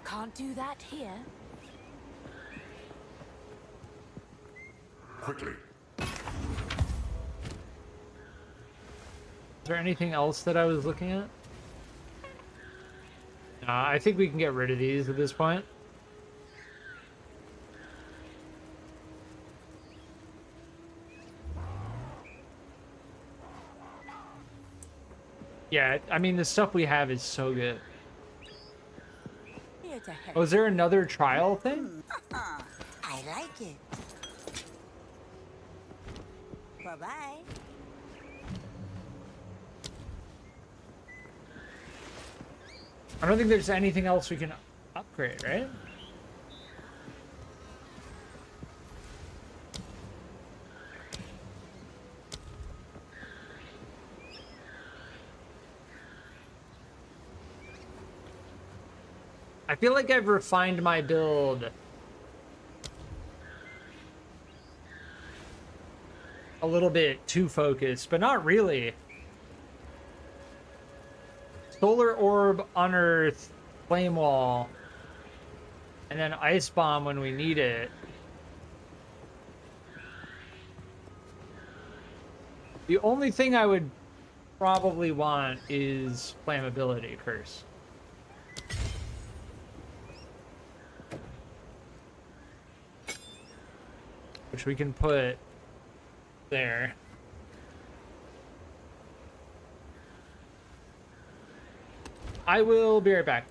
Can't do that here. Quickly. Is there anything else that I was looking at? I think we can get rid of these at this point. Yeah, I mean, the stuff we have is so good. Oh, is there another trial thing? I like it. Bye-bye. I don't think there's anything else we can upgrade, right? I feel like I've refined my build a little bit too focused, but not really. Solar Orb, Unearth, Flame Wall, and then Ice Bomb when we need it. The only thing I would probably want is Flammability Curse. Which we can put there. I will be right back.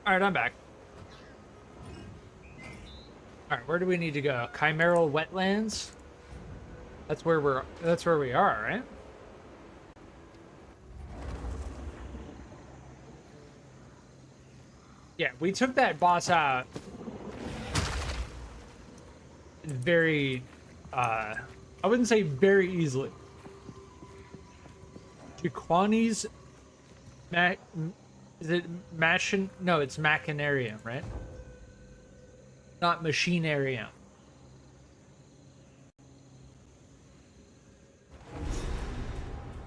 All right, I'm back. All right, where do we need to go? Chimeral Wetlands. That's where we are, right? Yeah, we took that boss out very, I wouldn't say very easily. Jaquani's is it Machin? No, it's Machinarium, right? Not Machinarium.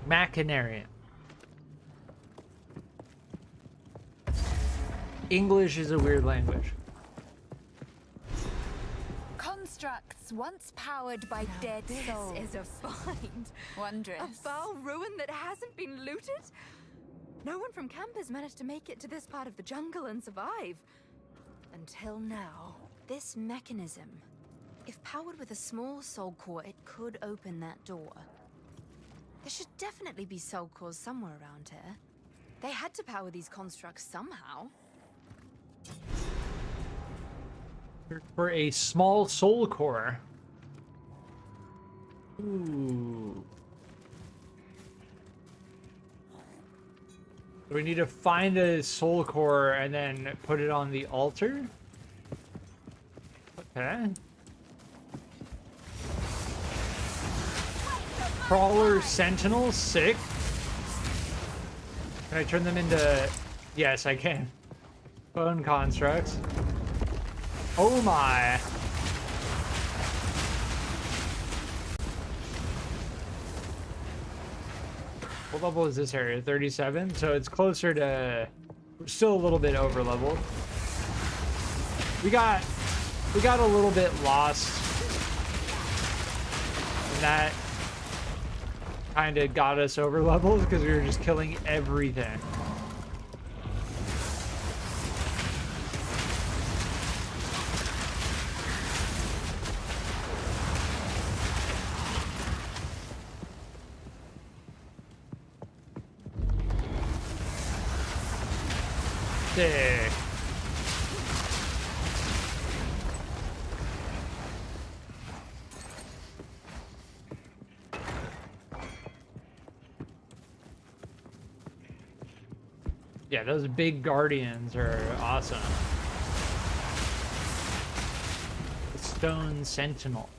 Machinarium. English is a weird language. Constructs once powered by dead souls. This is a find. Wondrous. A foul ruin that hasn't been looted? No one from camp has managed to make it to this part of the jungle and survive. Until now. This mechanism, if powered with a small soul core, it could open that door. There should definitely be soul cores somewhere around here. They had to power these constructs somehow. For a small soul core. Ooh. So we need to find a soul core and then put it on the altar? Okay. Crawler Sentinel, sick. Can I turn them into... Yes, I can. Bone constructs. Oh my. What level is this area? 37? So it's closer to... We're still a little bit over leveled. We got a little bit lost. And that kind of got us over leveled because we were just killing everything. Sick. Yeah, those big guardians are awesome. The Stone Sentinel.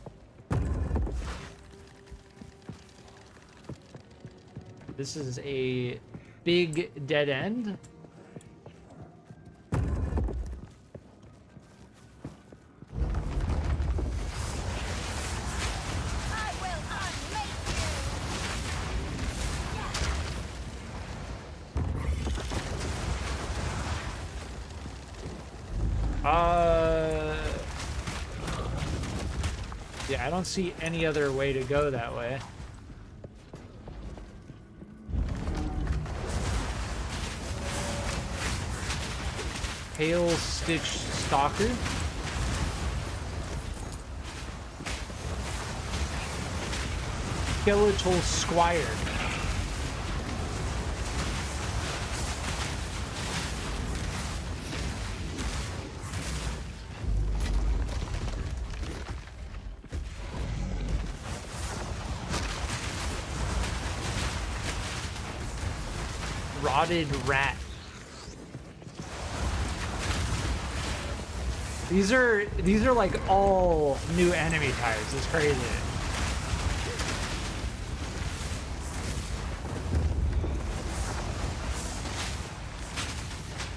This is a big dead end. Yeah, I don't see any other way to go that way. Pale Stitch Stalker. Skeletal Squire. Rotted Rat. These are like all new enemy types. It's crazy.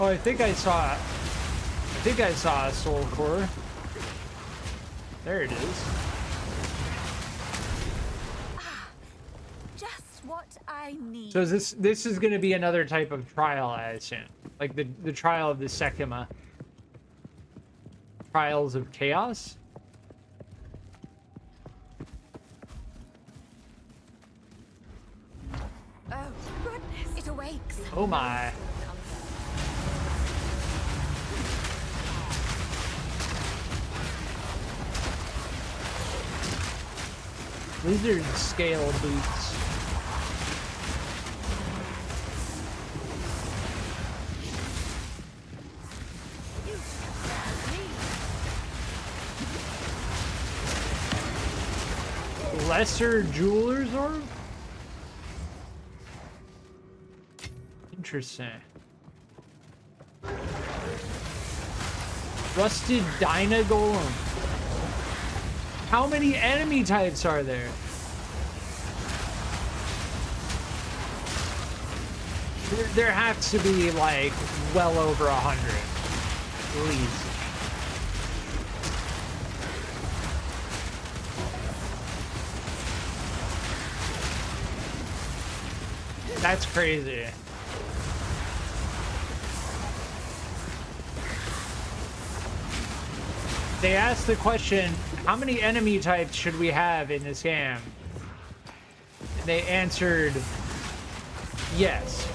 Oh, I think I saw a soul core. There it is. I need. So this is going to be another type of trial, I assume, like the trial of the Sekima. Trials of Chaos. Oh goodness! It awakes. Oh my. Lizard scale boots. lesser jeweler's orb? Interesting. Rusted Dyna Golem. How many enemy types are there? There has to be like well over 100, please. That's crazy. They asked the question, how many enemy types should we have in this game? And they answered yes.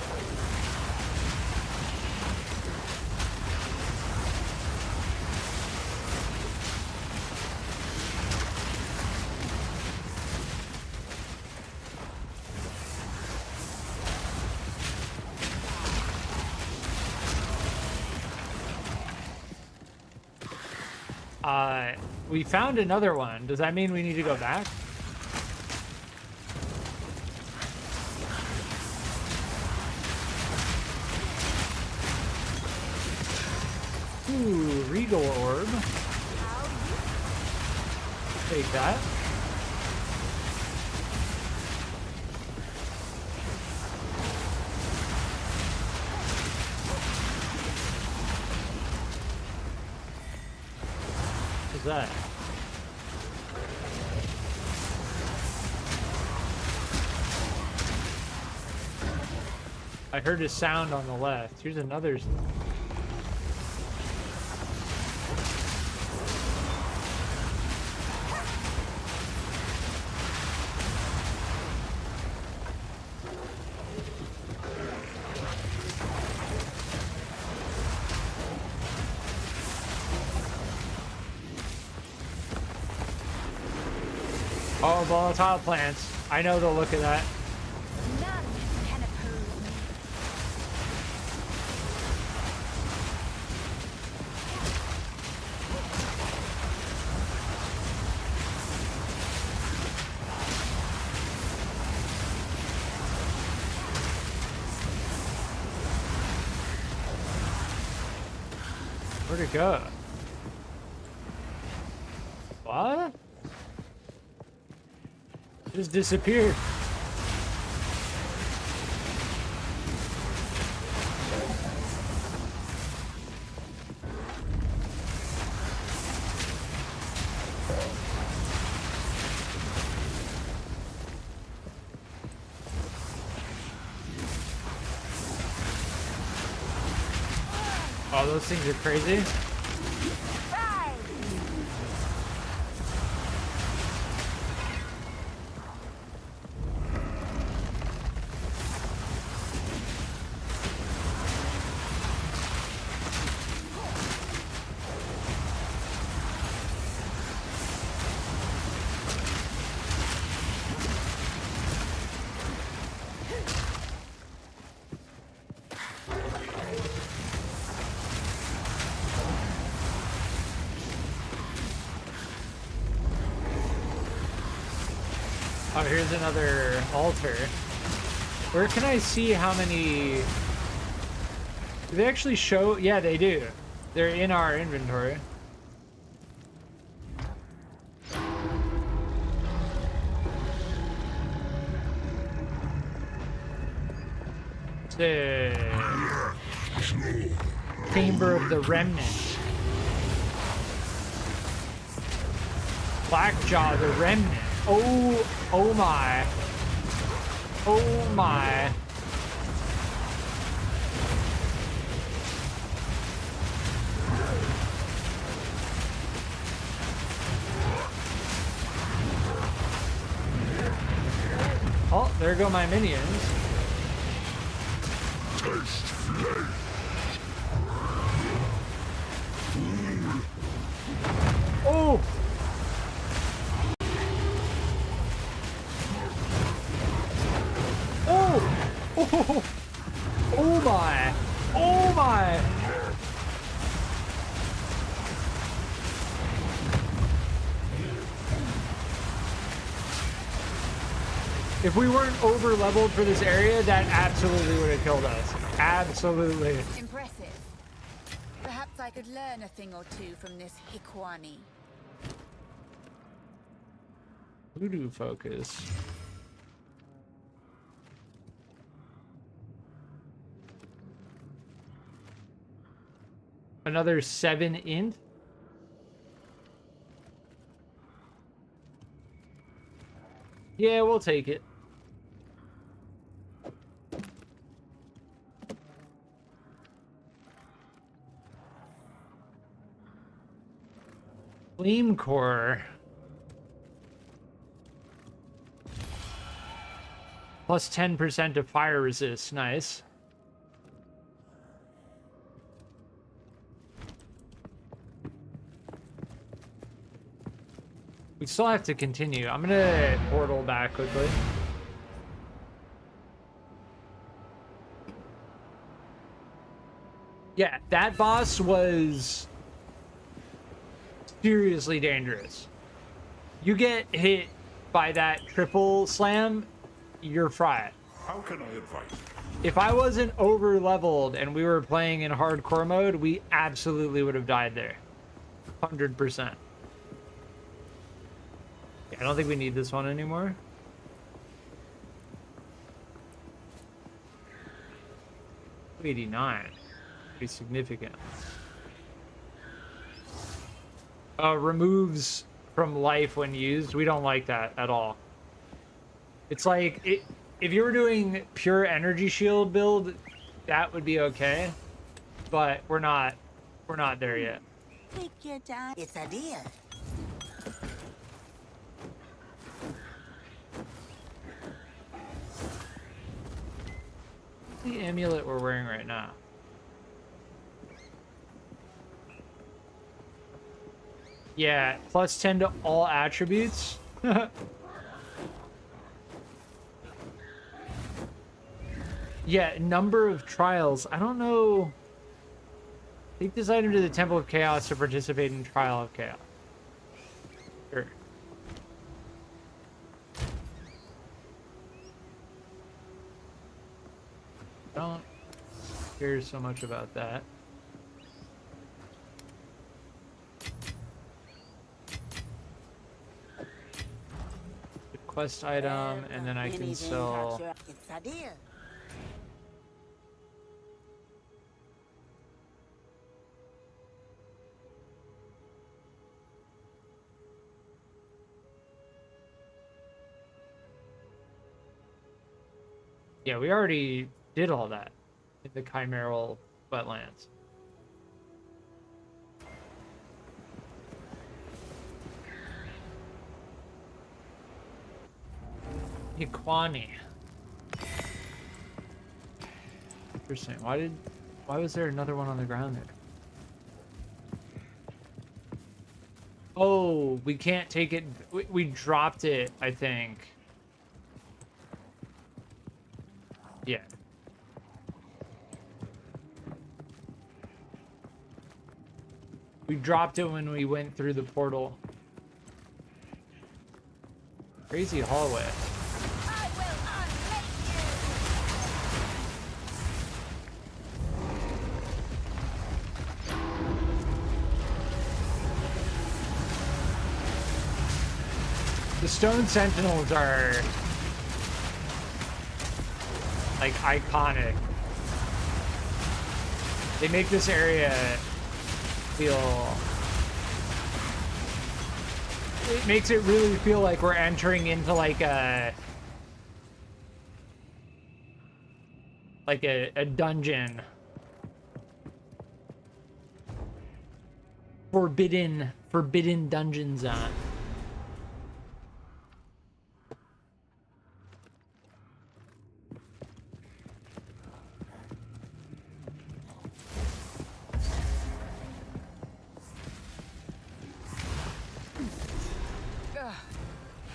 We found another one. Does that mean we need to go back? Ooh, Regal Orb. Take that. What's that? I heard a sound on the left. Here's another. Oh, volatile plants. I know the look of that. None can oppose me. Where'd it go? What? Just disappeared. Oh, those things are crazy. Oh, here's another altar. Where can I see how many... Do they actually show? Yeah, they do. They're in our inventory. The Chamber of the Remnant. Blackjaw, the Remnant. Oh my. Oh my. Oh, there go my minions. Oh! Oh! Oh! Oh my! Oh my! If we weren't over leveled for this area, that absolutely would have killed us. Absolutely. Impressive. Perhaps I could learn a thing or two from this Hikwani. Voodoo focus. Another 7 int. Yeah, we'll take it. Flame core. Plus 10% of fire resist. Nice. We still have to continue. I'm gonna portal back quickly. Yeah, that boss was seriously dangerous. You get hit by that triple slam, you're fried. How can I advise? If I wasn't over leveled and we were playing in hardcore mode, we absolutely would have died there. 100%. I don't think we need this one anymore. $89. Pretty significant. Removes from life when used. We don't like that at all. It's like, if you were doing pure energy shield build, that would be okay. But we're not there yet. Take your time. It's a deal. The amulet we're wearing right now. Yeah, plus 10 to all attributes. Yeah, number of trials. I don't know. Take this item to the Temple of Chaos to participate in Trial of Chaos. Sure. Don't care so much about that. The quest item, and then I can sell. It's a deal. Yeah, we already did all that in the Chimeral wetlands. Hikwani. Interesting. Why was there another one on the ground there? Oh, we can't take it. We dropped it, I think. Yeah. We dropped it when we went through the portal. Crazy hallway. I will unmake The stone sentinels are like iconic. They make this area feel, it makes it really feel like we're entering into like a dungeon. Forbidden dungeon zone.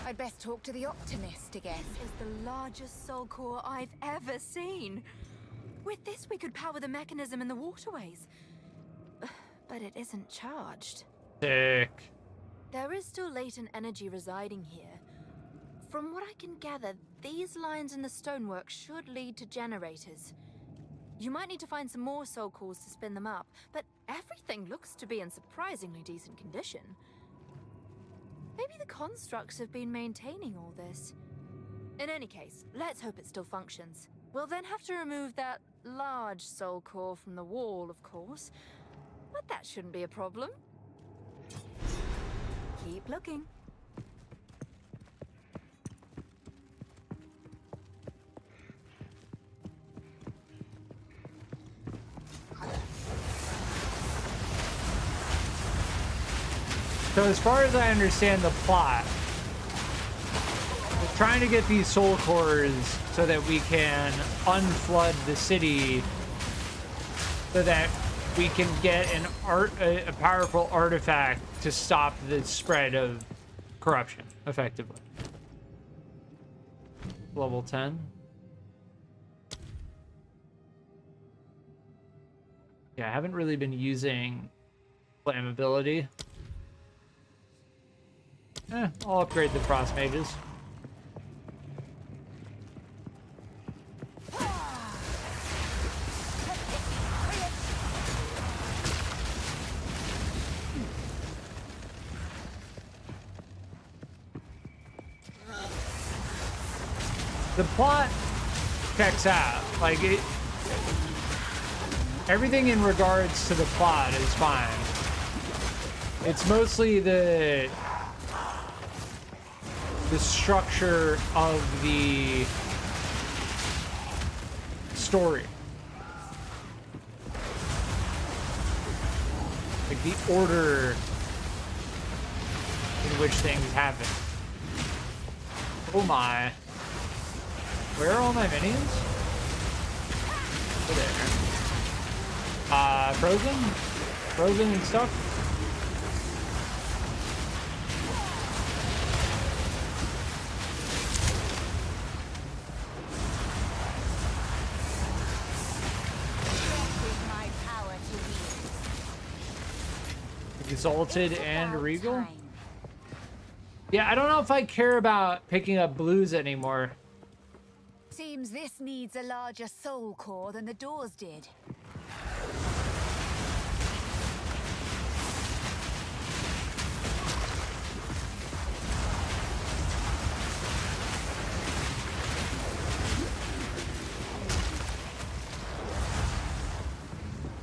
I'd best talk to the Optimist again. This is the largest soul core I've ever seen. With this, we could power the mechanism in the waterways. But it isn't charged. Sick. There is still latent energy residing here. From what I can gather, these lines in the stonework should lead to generators. You might need to find some more soul cores to spin them up, but everything looks to be in surprisingly decent condition. Maybe the constructs have been maintaining all this. In any case, let's hope it still functions. We'll then have to remove that large soul core from the wall, of course. But that shouldn't be a problem. Keep looking. So as far as I understand the plot, we're trying to get these soul cores so that we can unflood the city so that we can get a powerful artifact to stop the spread of corruption, effectively. Level 10. Yeah, I haven't really been using flammability. I'll upgrade the frost mages. The plot checks out. Like, everything in regards to the plot is fine. It's mostly the structure of the story. Like the order in which things happen. Oh my. Where are all my minions? Over there. Frozen? Frozen and stuff? Exalted and Regal? Yeah, I don't know if I care about picking up blues anymore. Seems this needs a larger soul core than the doors did.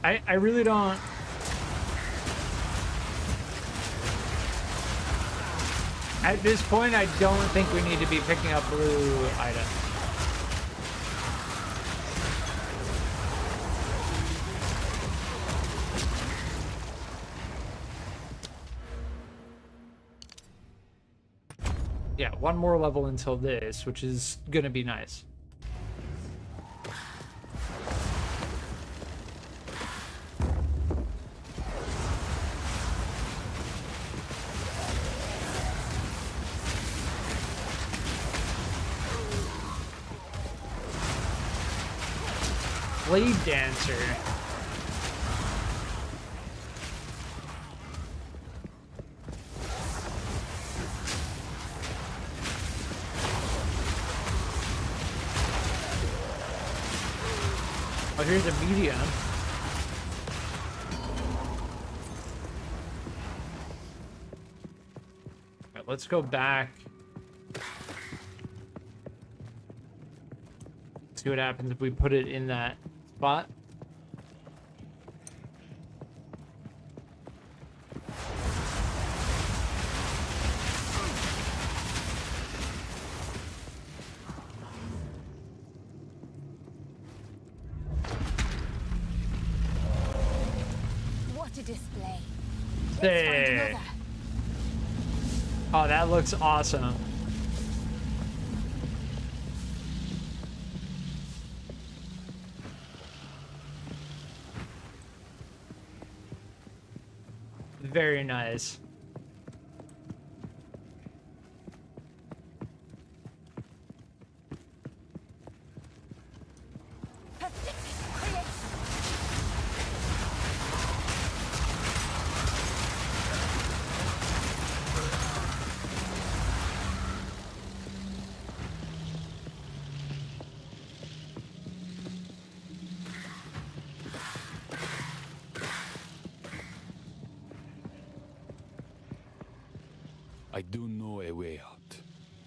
I really don't. At this point, I don't think we need to be picking up blue items. Yeah, one more level until this, which is gonna be nice. Blade Dancer. Oh, here's a medium. Right, let's go back. See what happens if we put it in that spot. What a display. There. Oh, that looks awesome. Very nice. I do know a way out.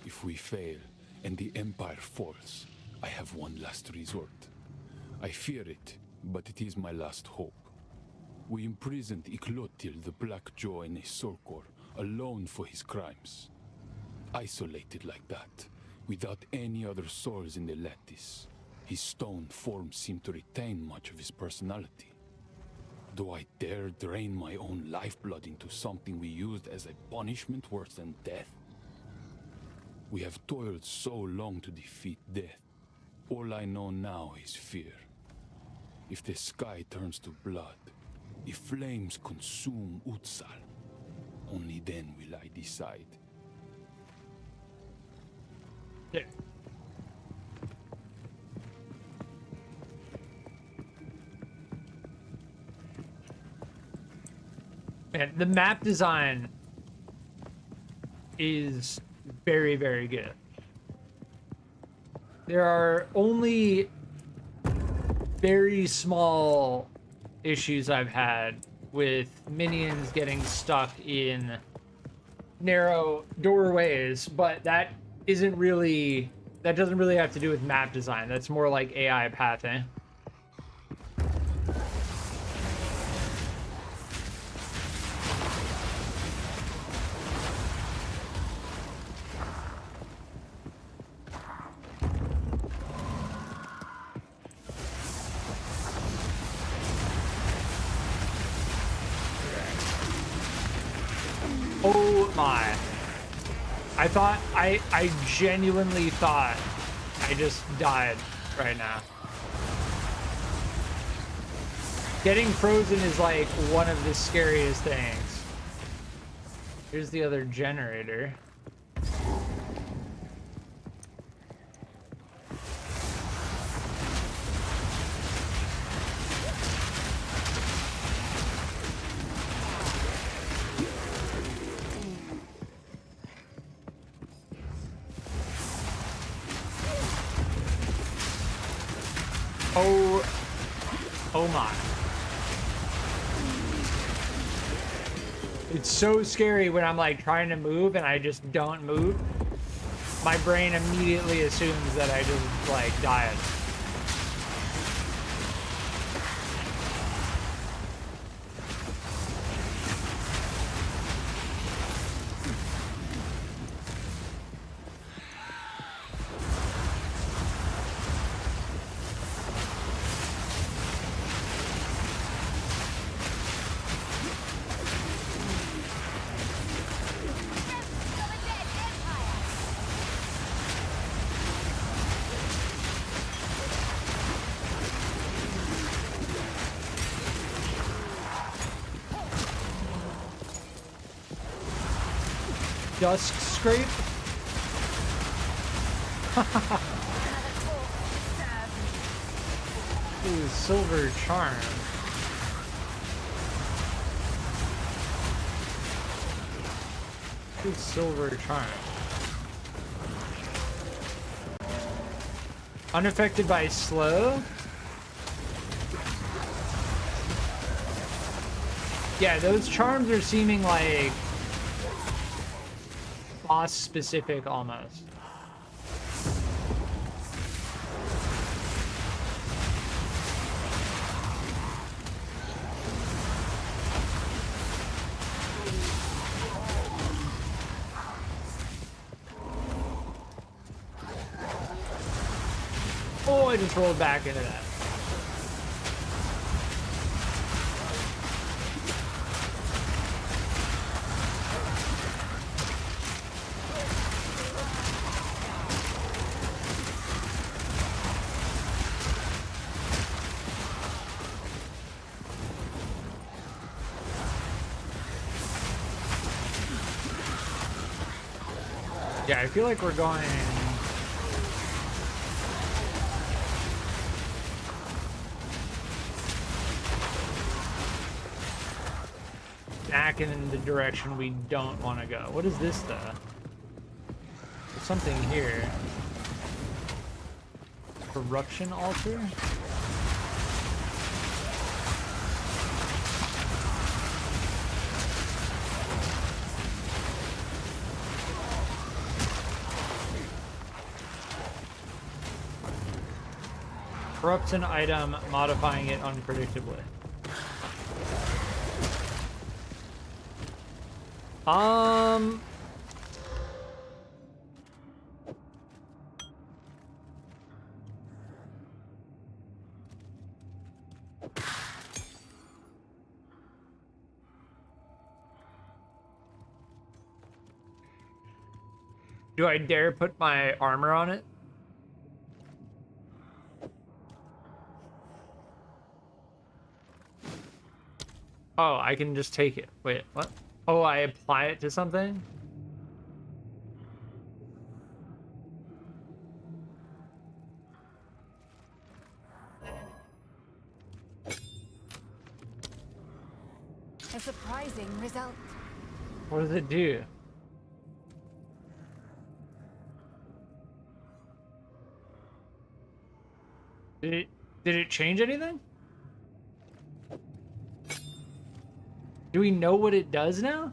If we fail and the Empire falls, I have one last resort. I fear it, but it is my last hope. We imprisoned Iklotil the Black Jaw in a Sorkor, alone for his crimes. Isolated like that, without any other souls in the lattice, his stone form seemed to retain much of his personality. Do I dare drain my own lifeblood into something we used as a punishment worse than death? We have toiled so long to defeat death. All I know now is fear. If the sky turns to blood, if flames consume Utsal, only then will I decide. Yeah. Man, the map design is very, very good. There are only very small issues I've had with minions getting stuck in narrow doorways, but that doesn't really have to do with map design. That's more like AI pathing. Oh my. I genuinely thought I just died right now. Getting frozen is like one of the scariest things. Here's the other generator. Oh my. It's so scary when I'm like trying to move and I just don't move. My brain immediately assumes that I just like died. Dusk scrape. Ooh, silver charm. Ooh, silver charm. Unaffected by slow. Yeah, those charms are seeming like boss specific almost. Oh, I just rolled back into that. Yeah, I feel like we're going... back in the direction we don't want to go. What is this, though? There's something here. Corruption altar? Corrupts an item, modifying it unpredictably. Do I dare put my armor on it? Oh, I can just take it. Wait, what? Oh, I apply it to something? A surprising result. What does it do? Did it change anything? Do we know what it does now?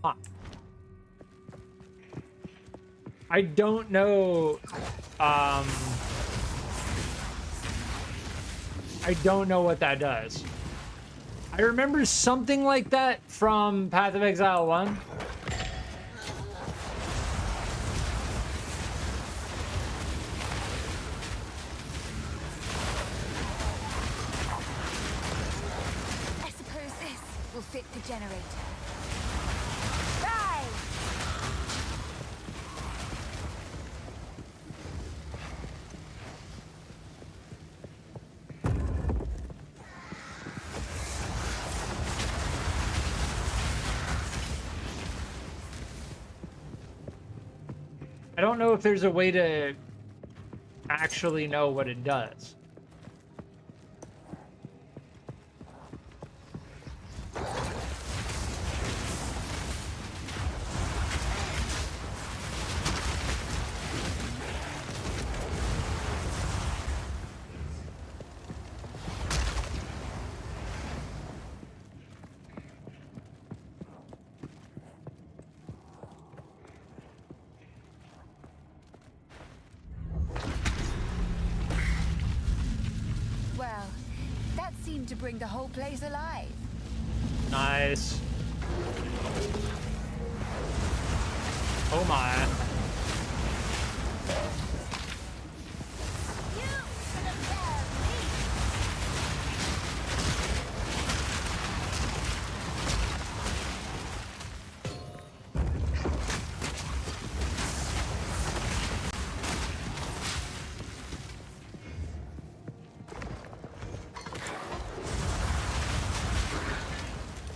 Huh. I don't know. I don't know what that does. I remember something like that from Path of Exile 1. I suppose this will fit the generator. Bye! I don't know if there's a way to actually know what it does. Well, that seemed to bring the whole place alive. Nice. Oh my.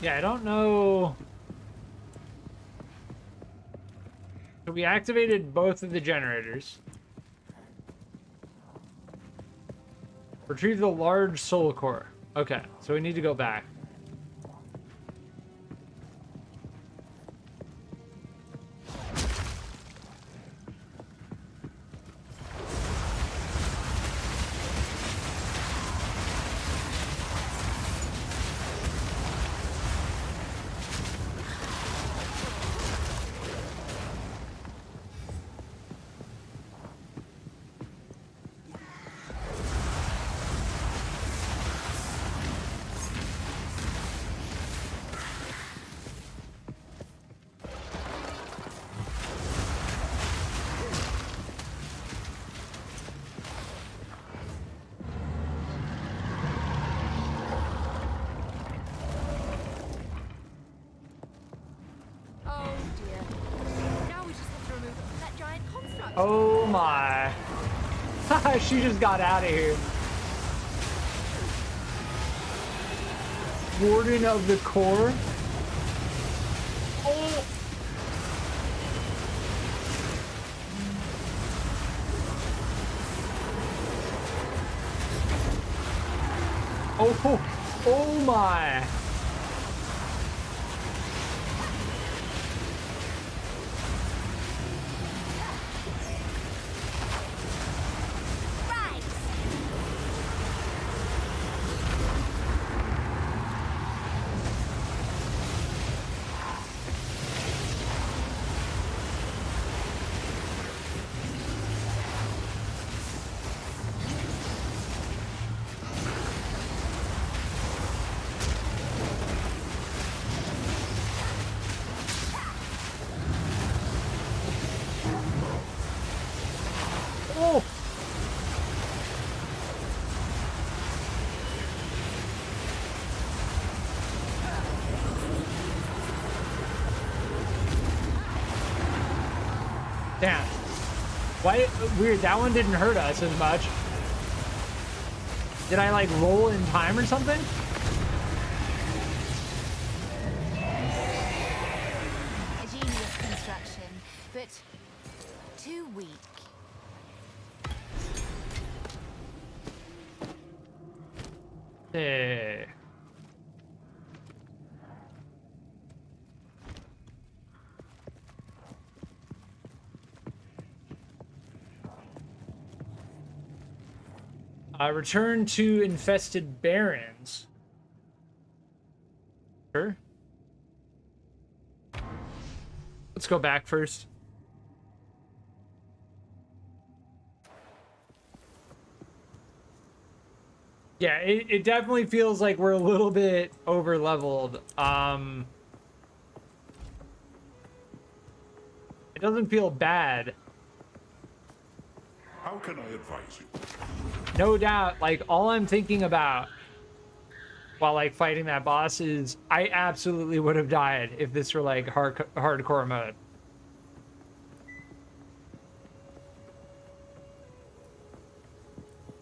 Yeah, I don't know. So we activated both of the generators. Retrieve the large soul core. Okay, so we need to go back. Oh dear. Now we just have to remove it from that giant construct. Oh my. She just got out of here. Warden of the Core. Oh. Oh my. Damn. Why? Weird. That one didn't hurt us as much. Did I like roll in time or something? A genius construction, but too weak. Eh. Return to infested barrens. Sure. Let's go back first. Yeah, it definitely feels like we're a little bit over leveled. It doesn't feel bad. How can I advise you? No doubt, like all I'm thinking about while like fighting that boss is I absolutely would have died if this were like hardcore mode.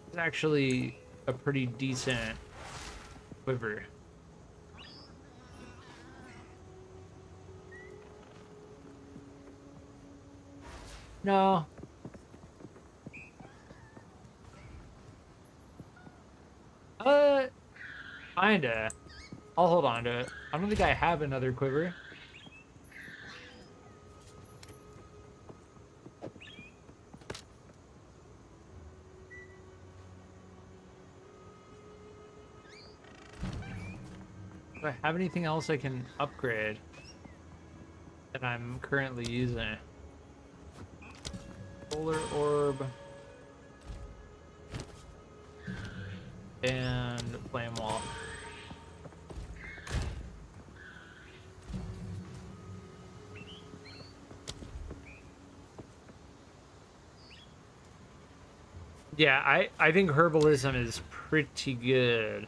It's actually a pretty decent quiver. No. Kinda. I'll hold on to it. I don't think I have another quiver. Do I have anything else I can upgrade that I'm currently using? Solar orb. And flame wall. Yeah, I think herbalism is pretty good.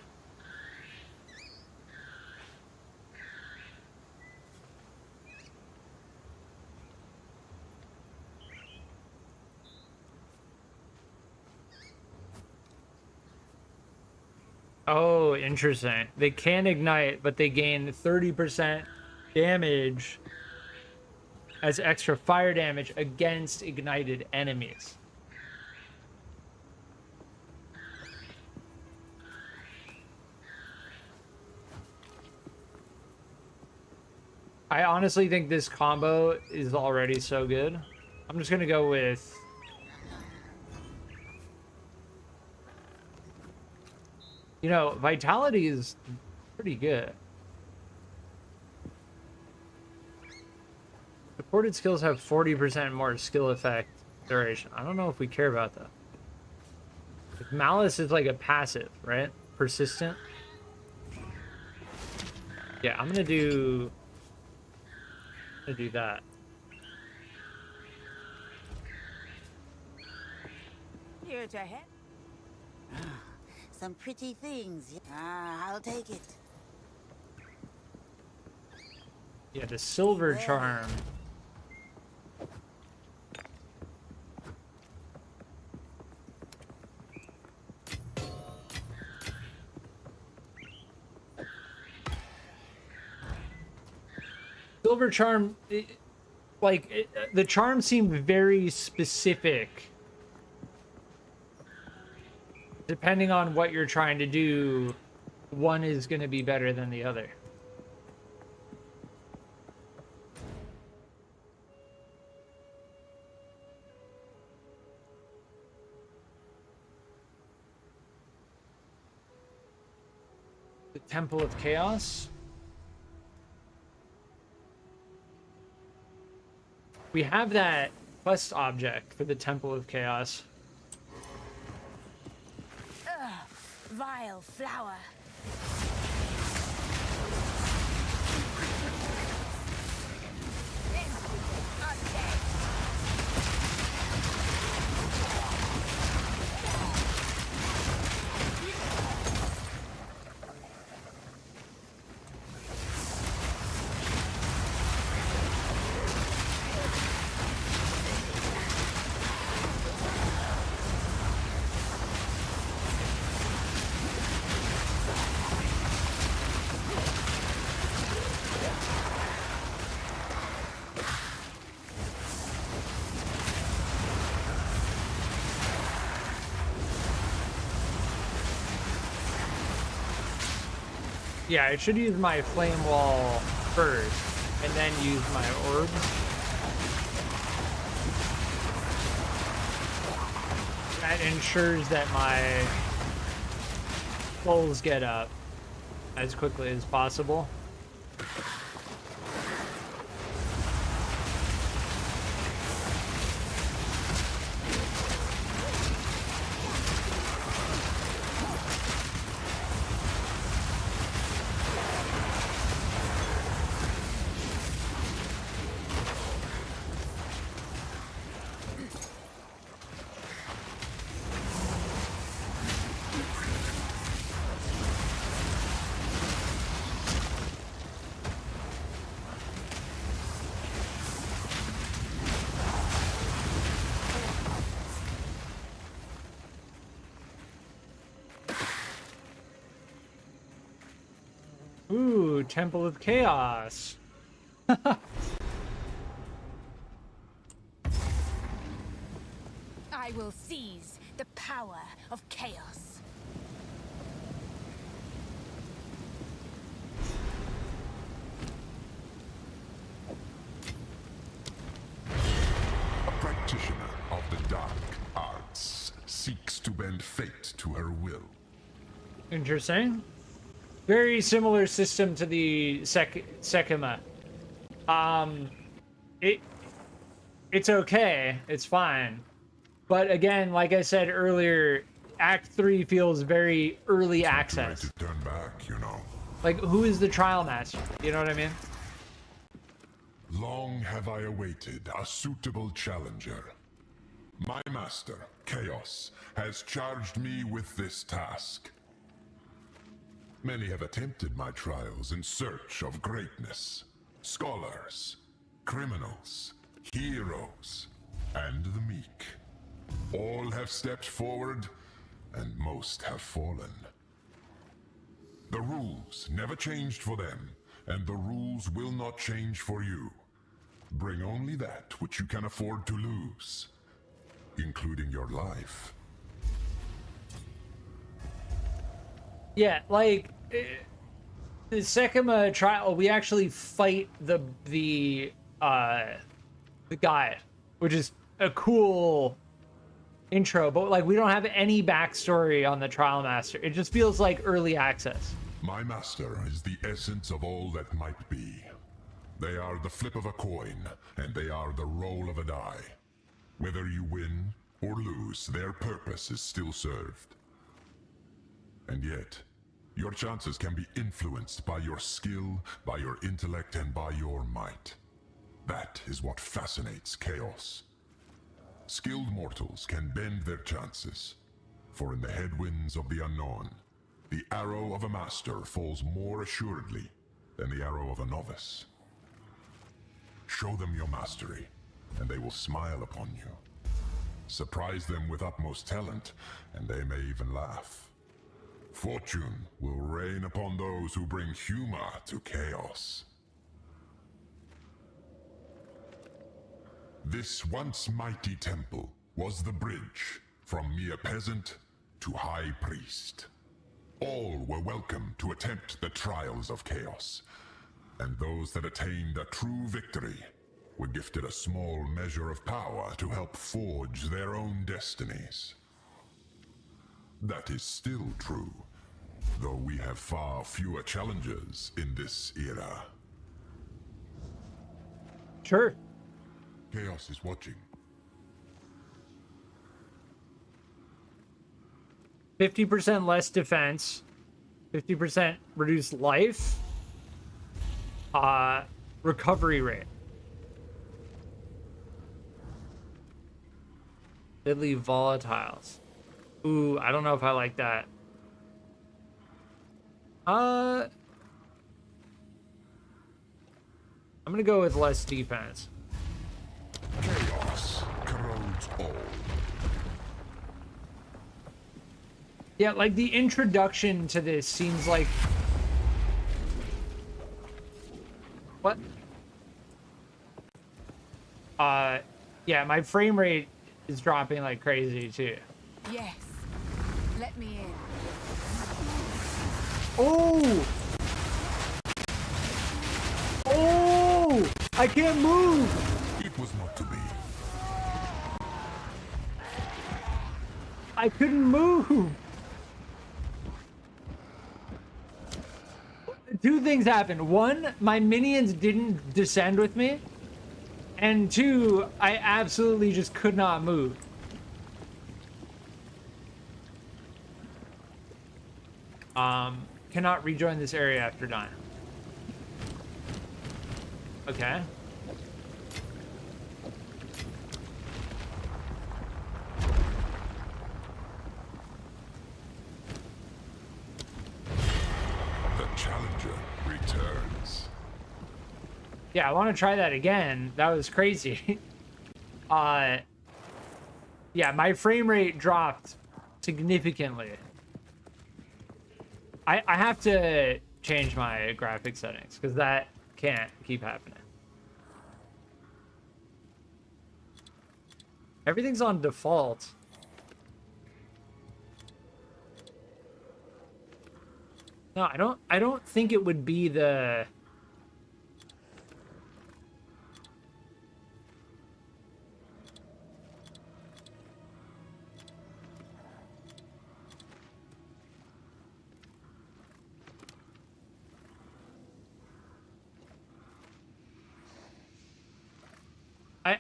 Oh, interesting. They can ignite, but they gain 30% damage as extra fire damage against ignited enemies. I honestly think this combo is already so good. I'm just gonna go with... You know, vitality is pretty good. Supported skills have 40% more skill effect duration. I don't know if we care about that. Like, malice is like a passive, right? Persistent. Yeah, I'm gonna do that. Here to head. Some pretty things. I'll take it. Yeah, the silver charm. Silver charm, the charms seem very specific. Depending on what you're trying to do, one is going to be better than the other. The Temple of Chaos. We have that quest object for the Temple of Chaos. Vile flower. Yeah, I should use my flame wall first, and then use my orb. That ensures that my souls get up as quickly as possible. Ooh, Temple of Chaos. I will seize the power of chaos. A practitioner of the dark arts seeks to bend fate to her will. Interesting. Very similar system to the Sekima. It's okay. It's fine. But again, like I said earlier, Act 3 feels very early access. To turn back, you know. Like, who is the trial master? You know what I mean? Long have I awaited a suitable challenger. My master, Chaos, has charged me with this task. Many have attempted my trials in search of greatness. Scholars, criminals, heroes, and the meek. All have stepped forward, and most have fallen. The rules never changed for them, and the rules will not change for you. Bring only that which you can afford to lose, including your life. Yeah, like the Sekima trial, we actually fight the guy, which is a cool intro, but like we don't have any backstory on the trial master. It just feels like early access. My master is the essence of all that might be. They are the flip of a coin, and they are the roll of a die. Whether you win or lose, their purpose is still served. And yet, your chances can be influenced by your skill, by your intellect, and by your might. That is what fascinates Chaos. Skilled mortals can bend their chances, for in the headwinds of the unknown, the arrow of a master falls more assuredly than the arrow of a novice. Show them your mastery, and they will smile upon you. Surprise them with utmost talent, and they may even laugh. Fortune will rain upon those who bring humor to chaos. This once mighty temple was the bridge from mere peasant to high priest. All were welcome to attempt the trials of chaos, and those that attained a true victory were gifted a small measure of power to help forge their own destinies. That is still true, though we have far fewer challengers in this era. Sure. Chaos is watching. 50% less defense, 50% reduced life, recovery rate. Deadly volatiles. Ooh, I don't know if I like that. I'm gonna go with less defense. Chaos corrodes all. Yeah, like the introduction to this seems like... What? Yeah, my frame rate is dropping like crazy too. Yes. Let me in. Oh! I can't move. It was not to be. I couldn't move. Two things happened. One, my minions didn't descend with me. And two, I absolutely just could not move. Cannot rejoin this area after dying. Okay. The challenger returns. Yeah, I want to try that again. That was crazy. Yeah, my frame rate dropped significantly. I have to change my graphics settings because that can't keep happening. Everything's on default. No, I don't think it would be the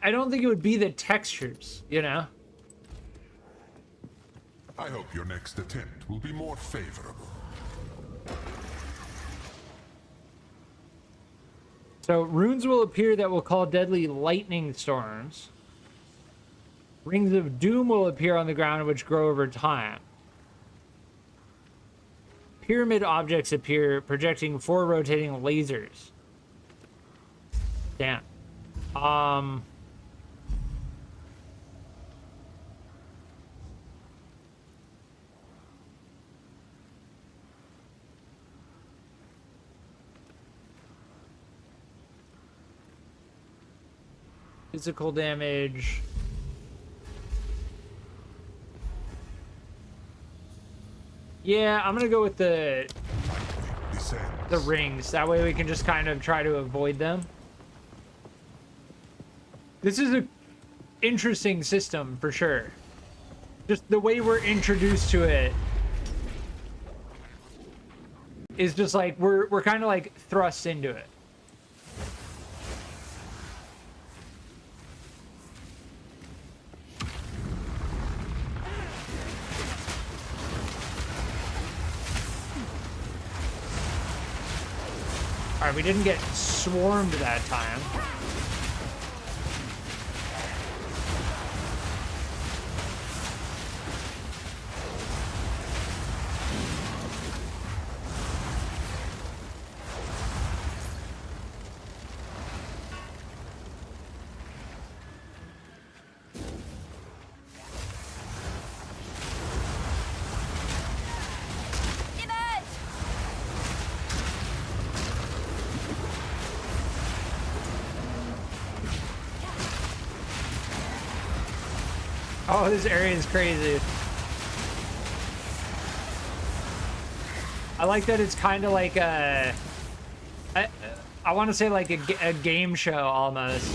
I don't think it would be the textures, you know? I hope your next attempt will be more favorable. So runes will appear that will call deadly lightning storms. Rings of doom will appear on the ground which grow over time. Pyramid objects appear projecting 4 rotating lasers. Damn. Physical damage. Yeah, I'm gonna go with the rings. That way we can just kind of try to avoid them. This is a interesting system for sure. Just the way we're introduced to it is just like we're kind of like thrust into it. All right, we didn't get swarmed that time. Oh, this area is crazy. I like that it's kind of like a... I want to say like a game show almost.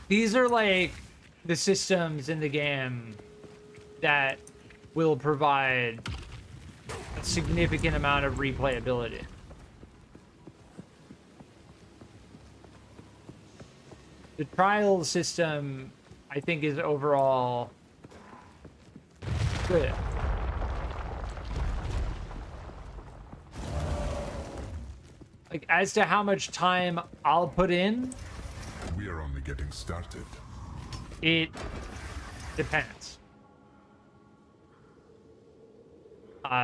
These are like the systems in the game that will provide a significant amount of replayability. The trial system, I think, is overall good. Like, as to how much time I'll put in, We are only getting started. it depends.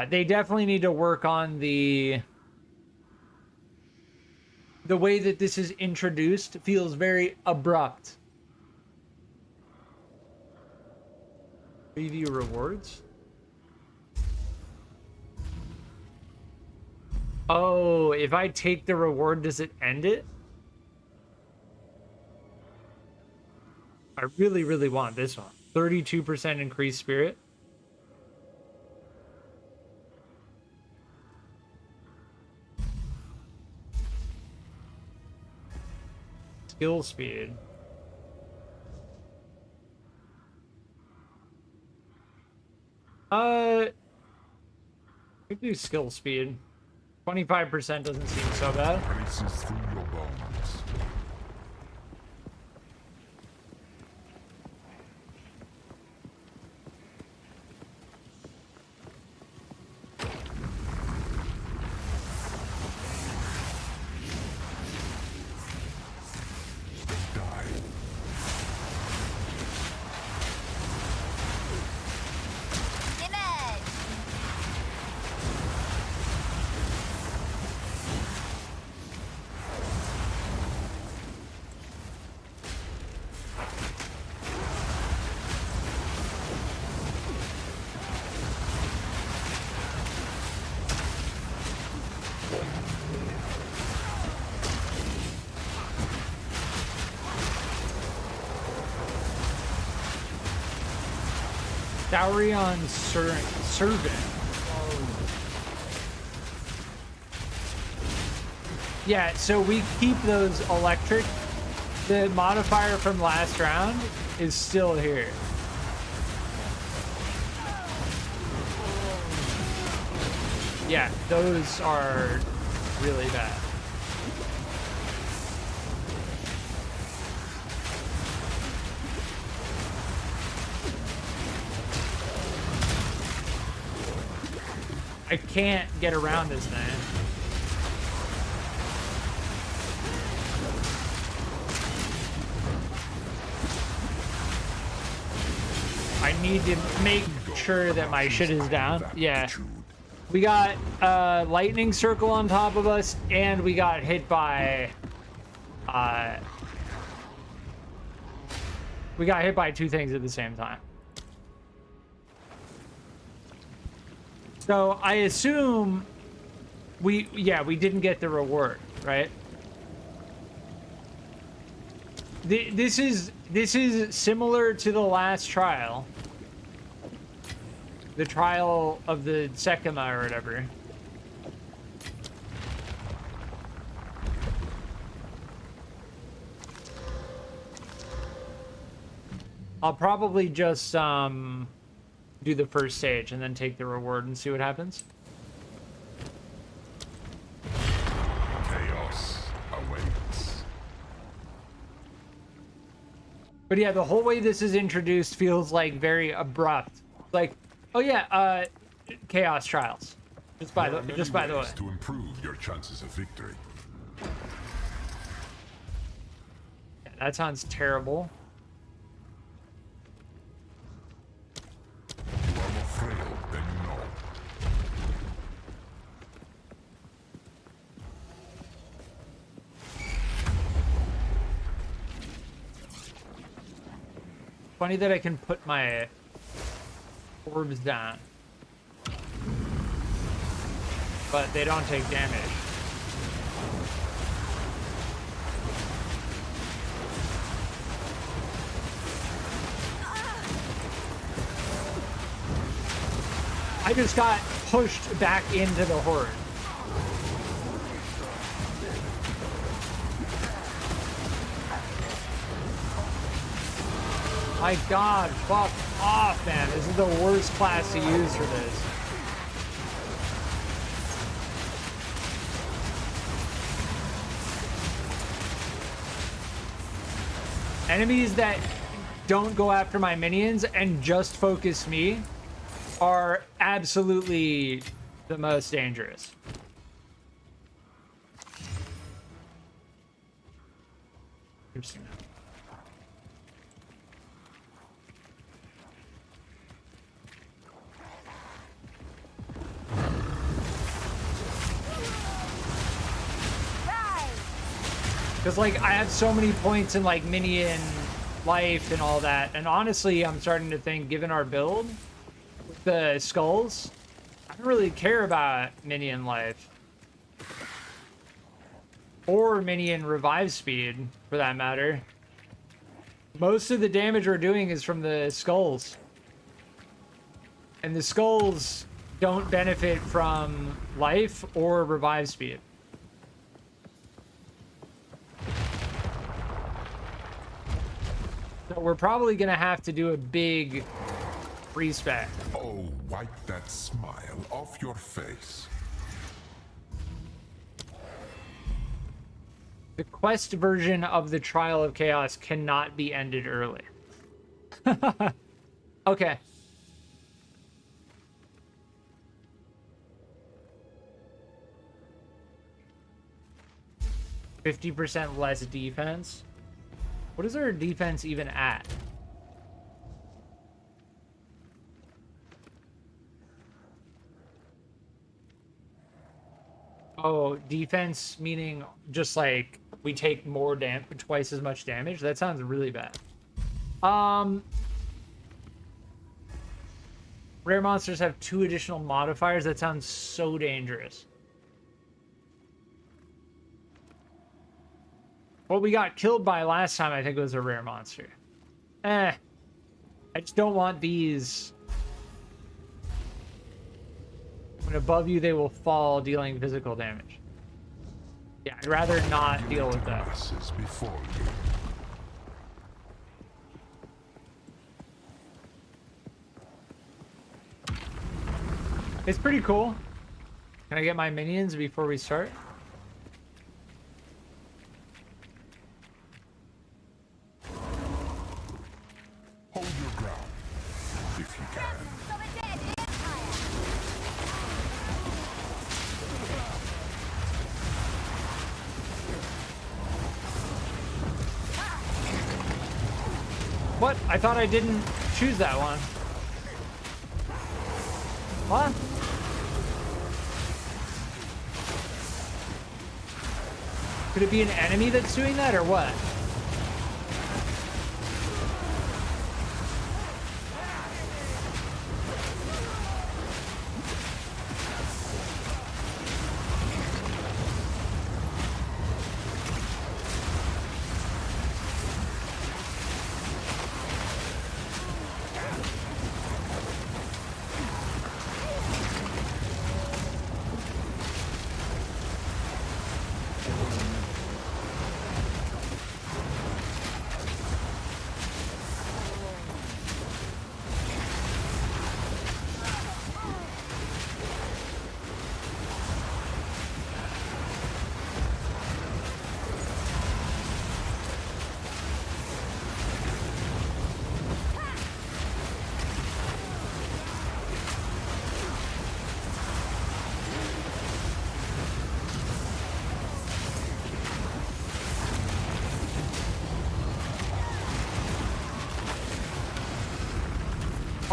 They definitely need to work on the way that this is introduced feels very abrupt. Preview rewards. Oh, if I take the reward, does it end it? I really, really want this one. 32% increased spirit. Skill speed. We do skill speed. 25% doesn't seem so bad. Races through your bones. Dowry on servant. Yeah, so we keep those electric. The modifier from last round is still here. Yeah, those are really bad. I can't get around this thing. I need to make sure that my shit is down. Yeah. We got lightning circle on top of us, and we got hit by two things at the same time. So I assume we didn't get the reward, right? This is similar to the last trial. The trial of the Sekima or whatever. I'll probably just do the first stage and then take the reward and see what happens. Chaos awaits. But yeah, the whole way this is introduced feels like very abrupt. Like, oh yeah, chaos trials. Just by the way. To improve your chances of victory. Yeah, that sounds terrible. You are more frail than you know. Funny that I can put my orbs down, but they don't take damage. I just got pushed back into the horde. My god, fuck off, man. This is the worst class to use for this. Enemies that don't go after my minions and just focus me are absolutely the most dangerous. Interesting. Because, like, I have so many points in, like, minion life and all that. And honestly, I'm starting to think, given our build with the skulls, I don't really care about minion life. Or minion revive speed, for that matter. Most of the damage we're doing is from the skulls. And the skulls don't benefit from life or revive speed. So we're probably gonna have to do a big respec. Oh, wipe that smile off your face. The quest version of the Trial of Chaos cannot be ended early. Okay. %, less defense. What is our defense even at? Oh, defense meaning just like we take more damage, twice as much damage? That sounds really bad. Rare monsters have 2 additional modifiers. That sounds so dangerous. What we got killed by last time, I think, was a rare monster. I just don't want these. When above you, they will fall, dealing physical damage. Yeah, I'd rather not deal with that. Before you. It's pretty cool. Can I get my minions before we start? Hold your ground, if you can. What? I thought I didn't choose that one. What? Could it be an enemy that's doing that, or what?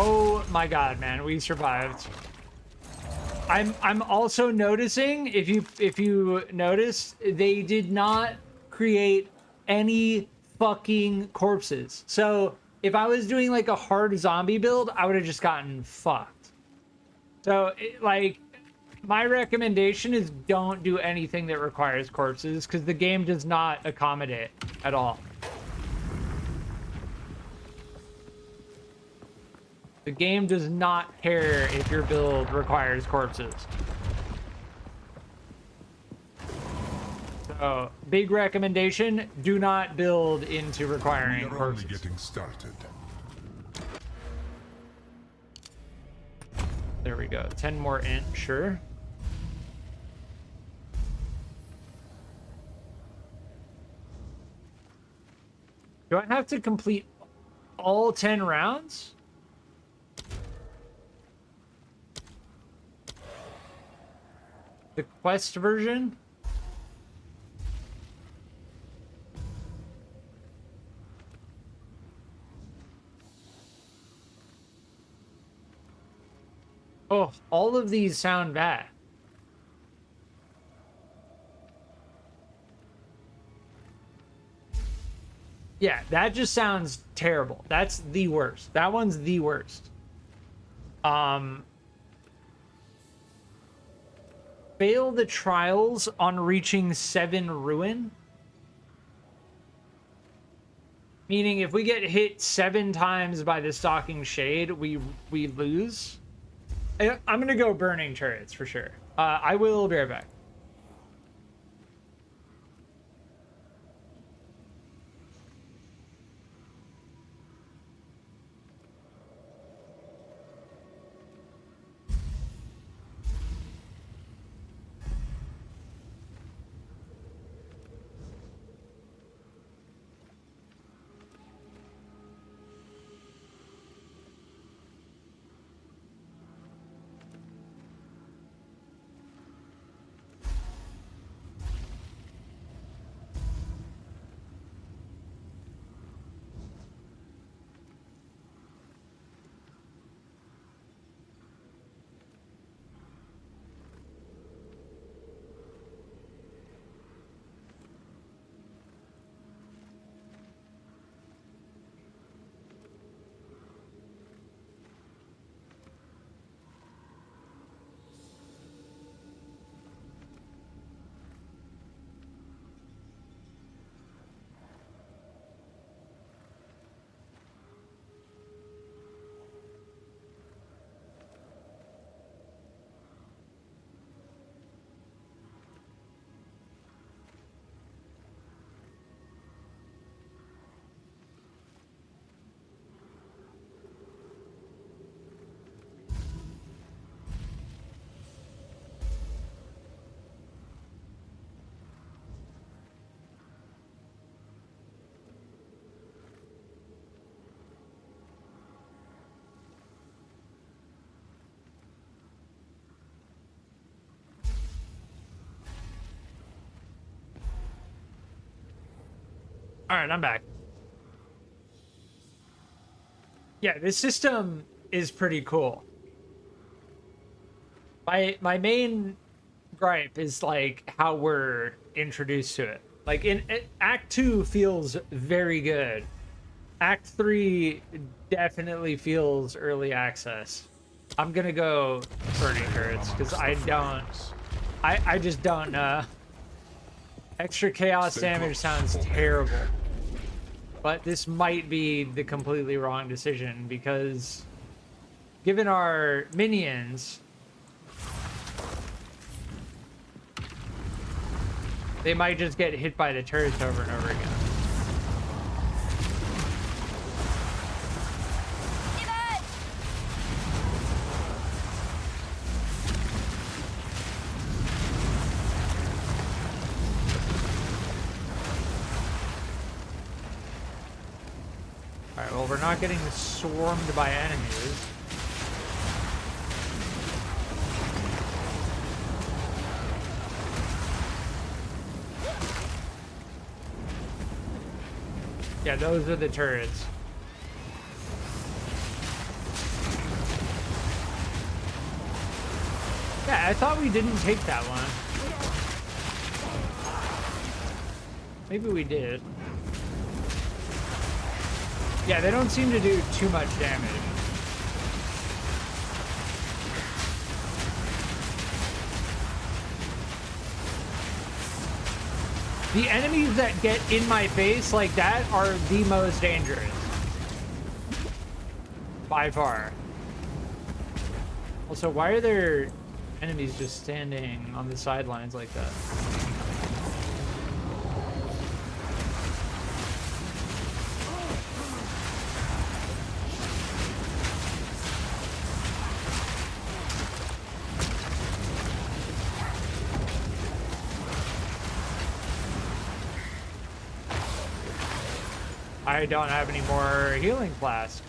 Oh my god, man, we survived. I'm also noticing, if you notice, they did not create any fucking corpses. So if I was doing like a hard zombie build, I would have just gotten fucked. So like my recommendation is don't do anything that requires corpses, because the game does not accommodate at all. The game does not care if your build requires corpses. So, big recommendation, do not build into requiring We are corpses. only getting started. we go. 10 more int, sure. Do I have to complete all 10 rounds? The quest version? Oh, all of these sound bad. Yeah, that just sounds terrible. That's the worst. That one's the worst. Fail the trials on reaching 7 ruin. Meaning if we get hit 7 times by the stalking shade, we lose. I'm gonna go burning turrets for sure. I will be right back. All right, I'm back. Yeah, this system is pretty cool. My main gripe is like how we're introduced to it. Like in Act 2 feels very good. Act 3 definitely feels early access. I'm gonna go burning turrets because I just don't know. Extra chaos damage sounds terrible. But this might be the completely wrong decision because given our minions, they might just get hit by the turrets over and over again. Alright, well, we're not getting swarmed by enemies. Yeah, those are the turrets. Yeah, I thought we didn't take that one. Maybe we did. Yeah, they don't seem to do too much damage. The enemies that get in my face like that are the most dangerous. By far. Also, why are there enemies just standing on the sidelines like that? I don't have any more healing flask.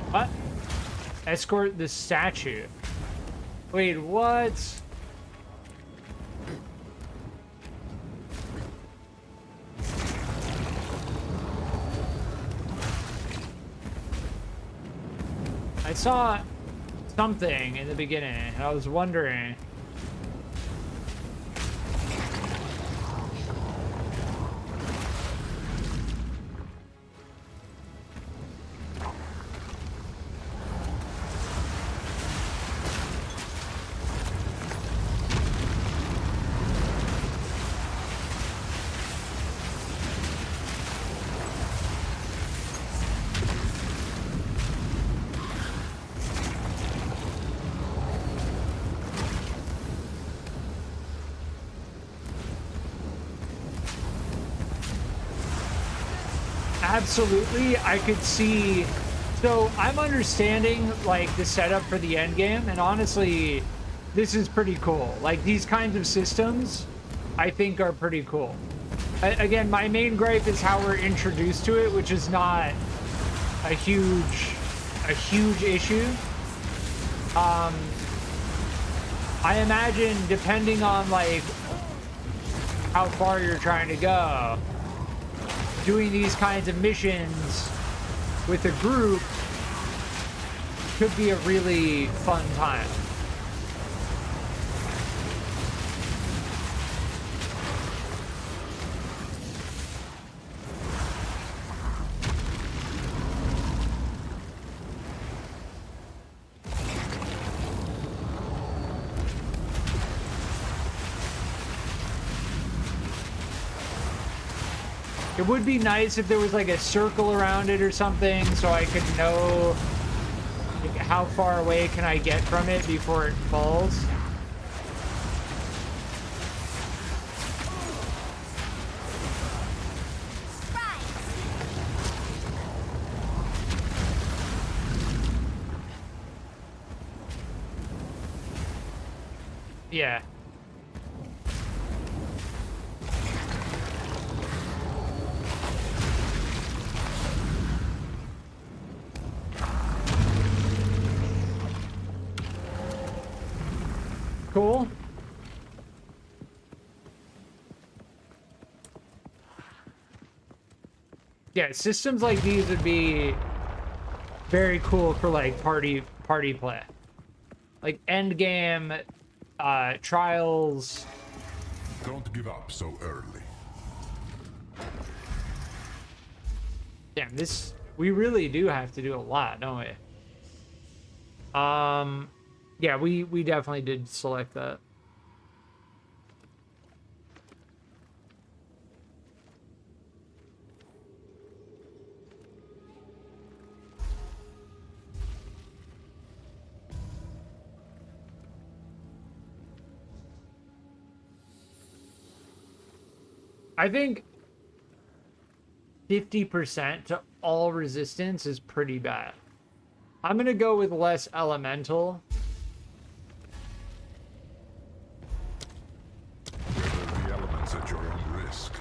What? Escort the statue. Wait, what? I saw something in the beginning, and I was wondering. Absolutely, I could see. So I'm understanding like the setup for the end game, and honestly, this is pretty cool. Like these kinds of systems, I think are pretty cool. Again, my main gripe is how we're introduced to it, which is not a huge issue. I imagine depending on like how far you're trying to go, doing these kinds of missions with a group could be a really fun time. It would be nice if there was like a circle around it or something so I could know like, how far away can I get from it before it falls. Yeah. Cool. Yeah, systems like these would be very cool for like party play. Like end game, trials. Don't give up so early. Damn, we really do have to do a lot, don't we? Yeah, we definitely did select that. I think 50% to all resistance is pretty bad. I'm gonna go with less elemental. The elements at your own risk.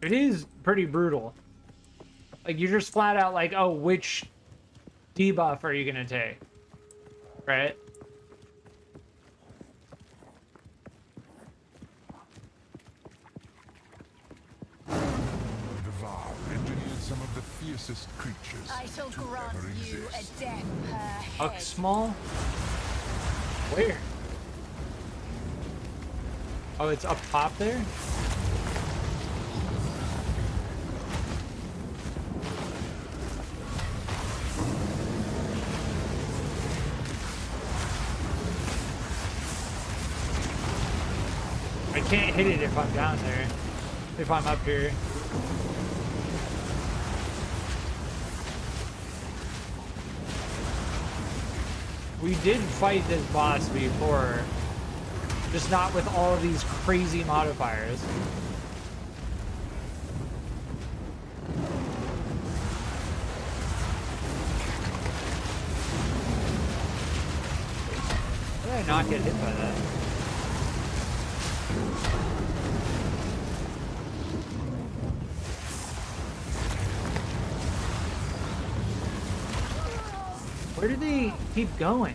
It is pretty brutal. Like, you're just flat out like, oh, which debuff are you gonna take? Right? The Val engineered some of the fiercest creatures I shall to grant ever you a exist. death per head. Uxmal? Where? Oh, it's up top there? I can't hit it if I'm down there. If I'm up here. We did fight this boss before. Just not with all of these crazy modifiers. How did I not get hit by that? Where do they keep going?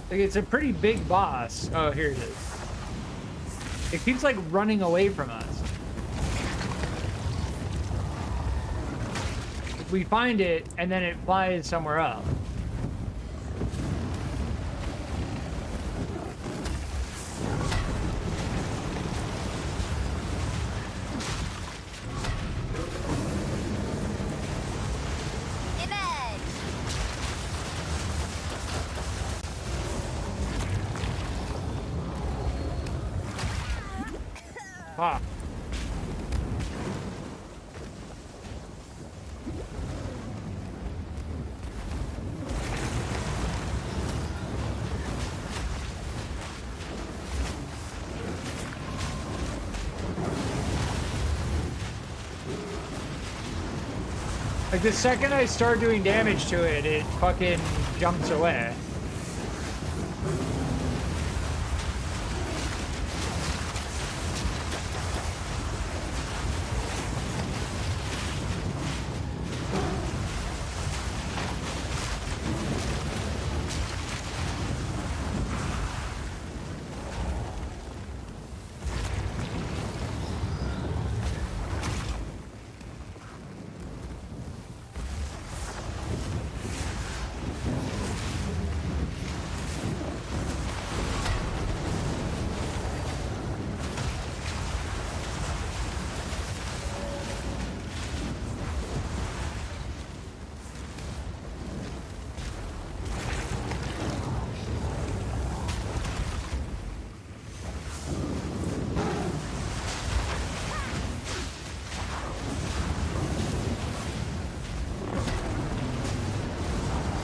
Like, it's a pretty big boss. Oh, here it is. It keeps like running away from us. We find it and then it flies somewhere else. Ah. Like, the second I start doing damage to it, it fucking jumps away.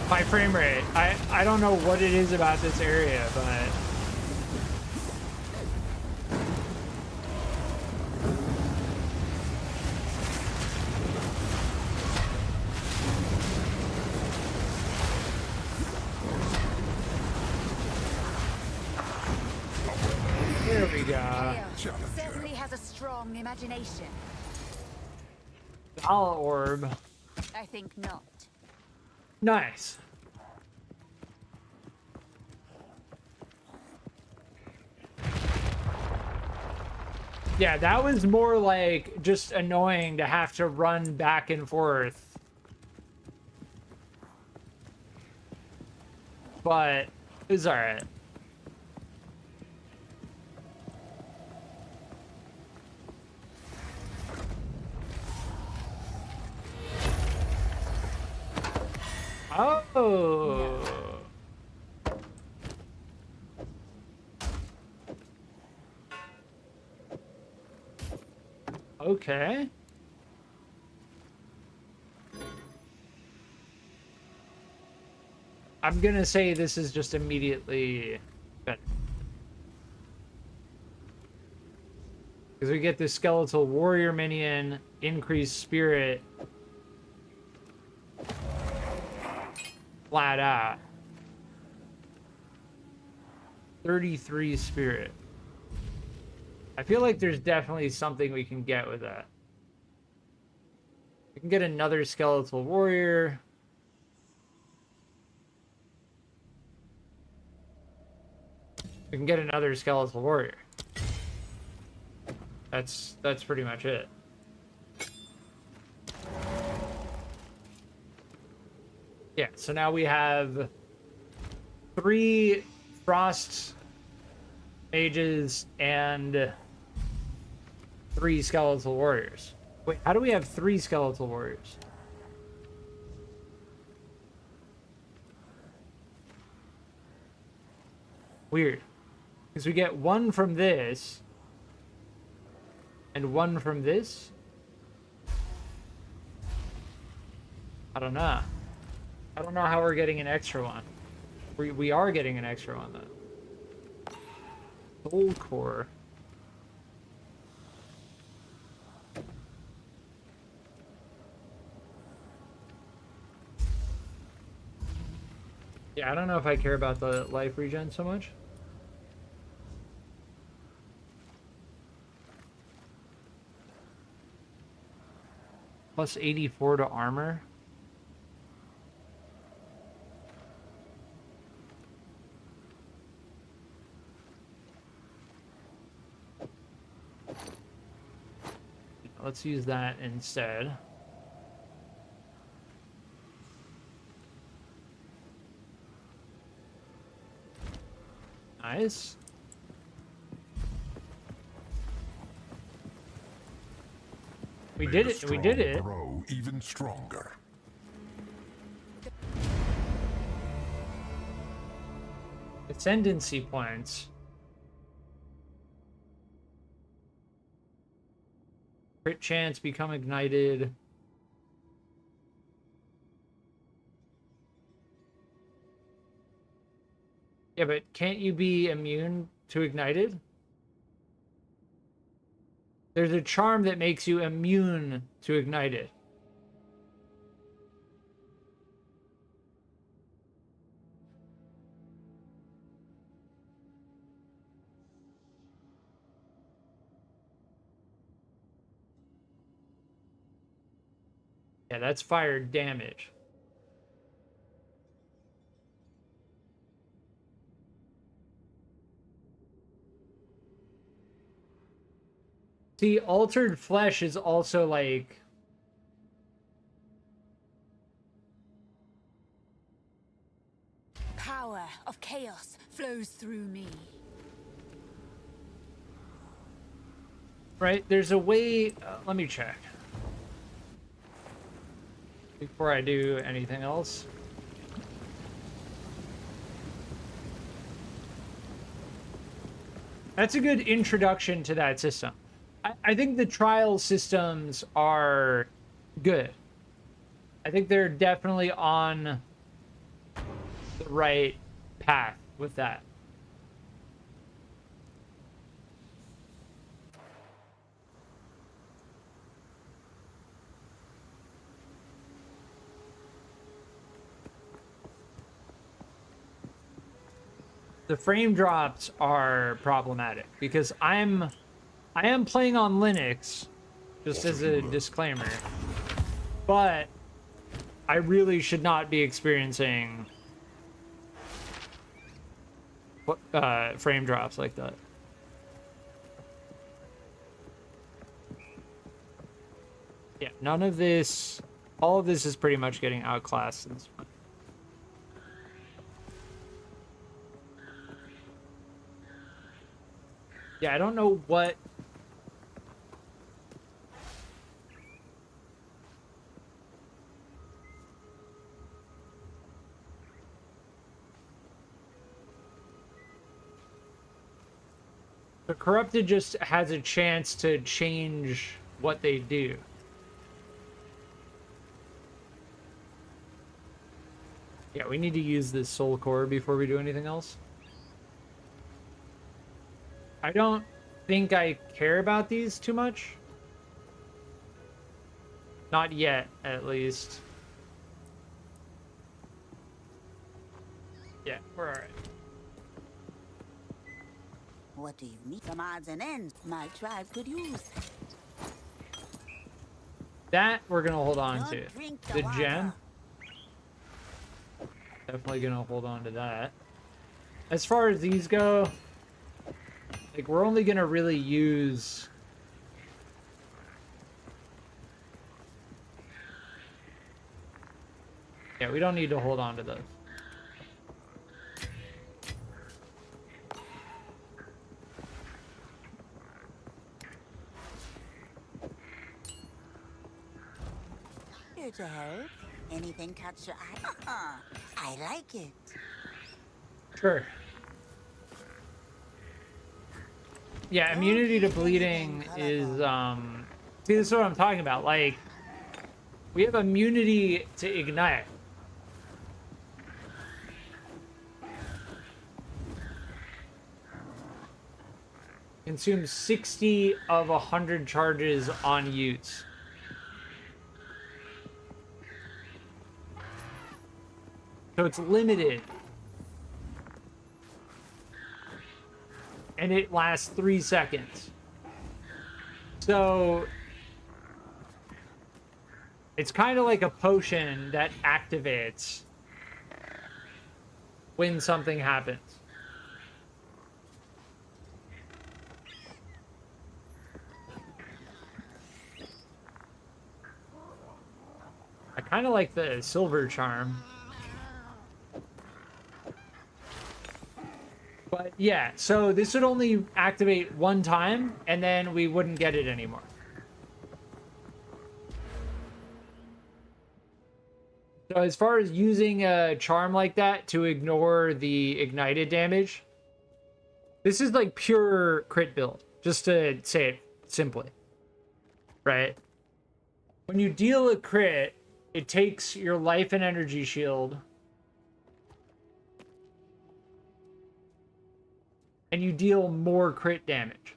My frame rate. I don't know what it is about this area, but there we go. Certainly has a strong imagination. All orb. I think not. Nice. Yeah, that was more like just annoying to have to run back and forth. But it's alright. Oh. Okay. I'm gonna say this is just immediately better. Because we get the skeletal warrior minion, increased spirit. Flat out. 33 spirit. I feel like there's definitely something we can get with that. We can get another skeletal warrior. We can get another skeletal warrior. That's pretty much it. Yeah, so now we have 3 frost mages and 3 skeletal warriors. Wait, how do we have 3 skeletal warriors? Weird. Because we get 1 from this and 1 from this. I don't know. I don't know how we're getting an extra one. We are getting an extra one though. Soul core. Yeah, I don't know if I care about the life regen so much. Plus 84 to armor. Let's use that instead. Nice. We did it. We did it. Grow even stronger. Ascendancy points. Crit chance, become ignited. Yeah, but can't you be immune to ignited? There's a charm that makes you immune to ignited. Yeah, that's fire damage. See, altered flesh is also like... Power of chaos flows through me. Right, there's a way... let me check. Before I do anything else. That's a good introduction to that system. I think the trial systems are good. I think they're definitely on the right path with that. The frame drops are problematic because I am playing on Linux, just as a disclaimer, but I really should not be experiencing frame drops like that. Yeah, none of this, all of this is pretty much getting outclassed in this one. Yeah, I don't know what... The Corrupted just has a chance to change what they do. Yeah, we need to use this soul core before we do anything else. I don't think I care about these too much. Not yet, at least. Yeah, we're alright. What do you need? Some odds and ends my tribe could use. That we're gonna hold on Don't to. drink The water. gem. Definitely gonna hold on to that. As far as these go, like, we're only gonna really use... Yeah, we don't need to hold on to those. Here to help. Anything catch your eye? I like it. Sure. Yeah, immunity to bleeding is, see, this is what I'm talking about. Like, we have immunity to ignite. Consumes 60 of 100 charges on use. So it's limited. And it lasts 3 seconds. So it's kind of like a potion that activates when something happens. I kind of like the silver charm. But yeah, so this would only activate one time, and then we wouldn't get it anymore. So as far as using a charm like that to ignore the ignited damage, this is like pure crit build, just to say it simply, right? When you deal a crit, it takes your life and energy shield, and you deal more crit damage.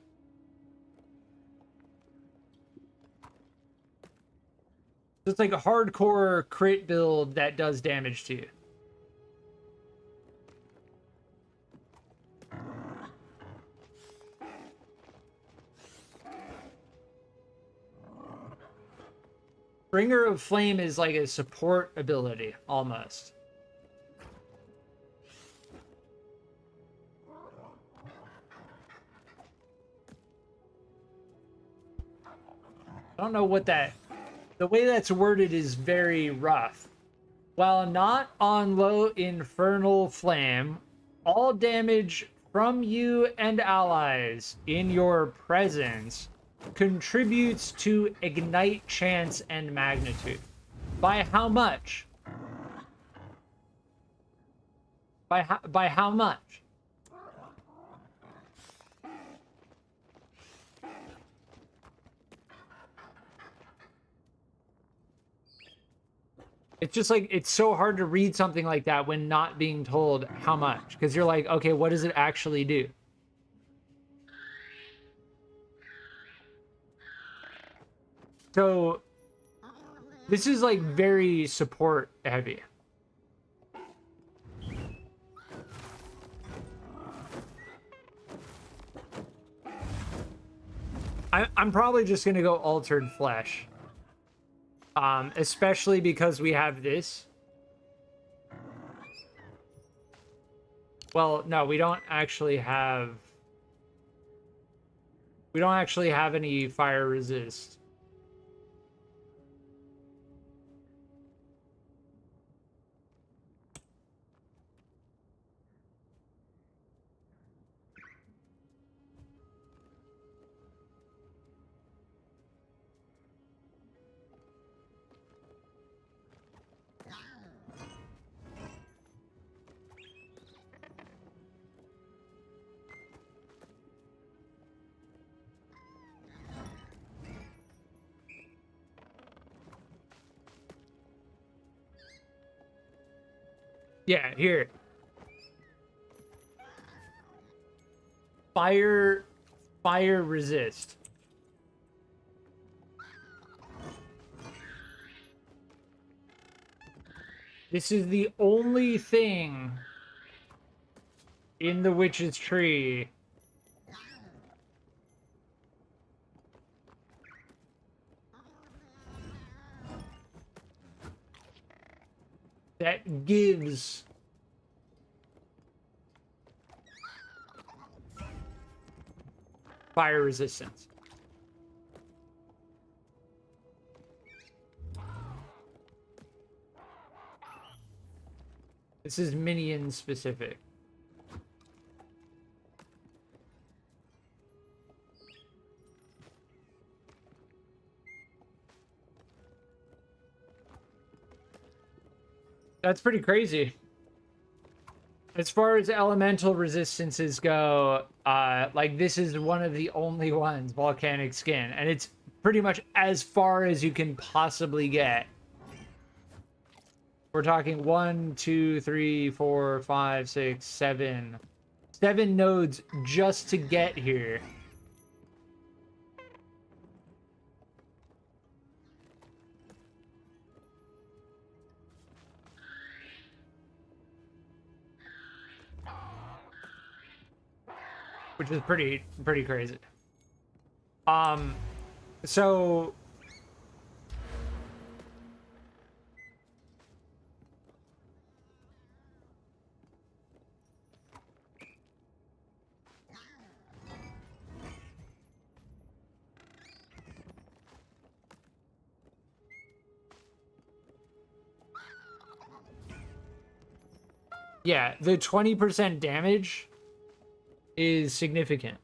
So it's like a hardcore crit build that does damage to you. Bringer of Flame is like a support ability, almost. I don't know what that... The way that's worded is very rough. While not on low infernal flame, all damage from you and allies in your presence contributes to ignite chance and magnitude. By how much? By how much? It's just like, it's so hard to read something like that when not being told how much. Because you're like, okay, what does it actually do? So, this is like very support heavy. I'm probably just going to go Altered Flesh. Especially because we have this. Well, no, we don't actually have... We don't actually have any fire resist. Yeah, here. Fire resist. This is the only thing in the witch's tree that gives fire resistance. This is minion specific. That's pretty crazy. As far as elemental resistances go, like this is one of the only ones, volcanic skin, and it's pretty much as far as you can possibly get. We're talking 1, 2, 3, 4, 5, 6, 7. 7 nodes just to get here. Which is pretty crazy. So yeah, the 20% damage is significant.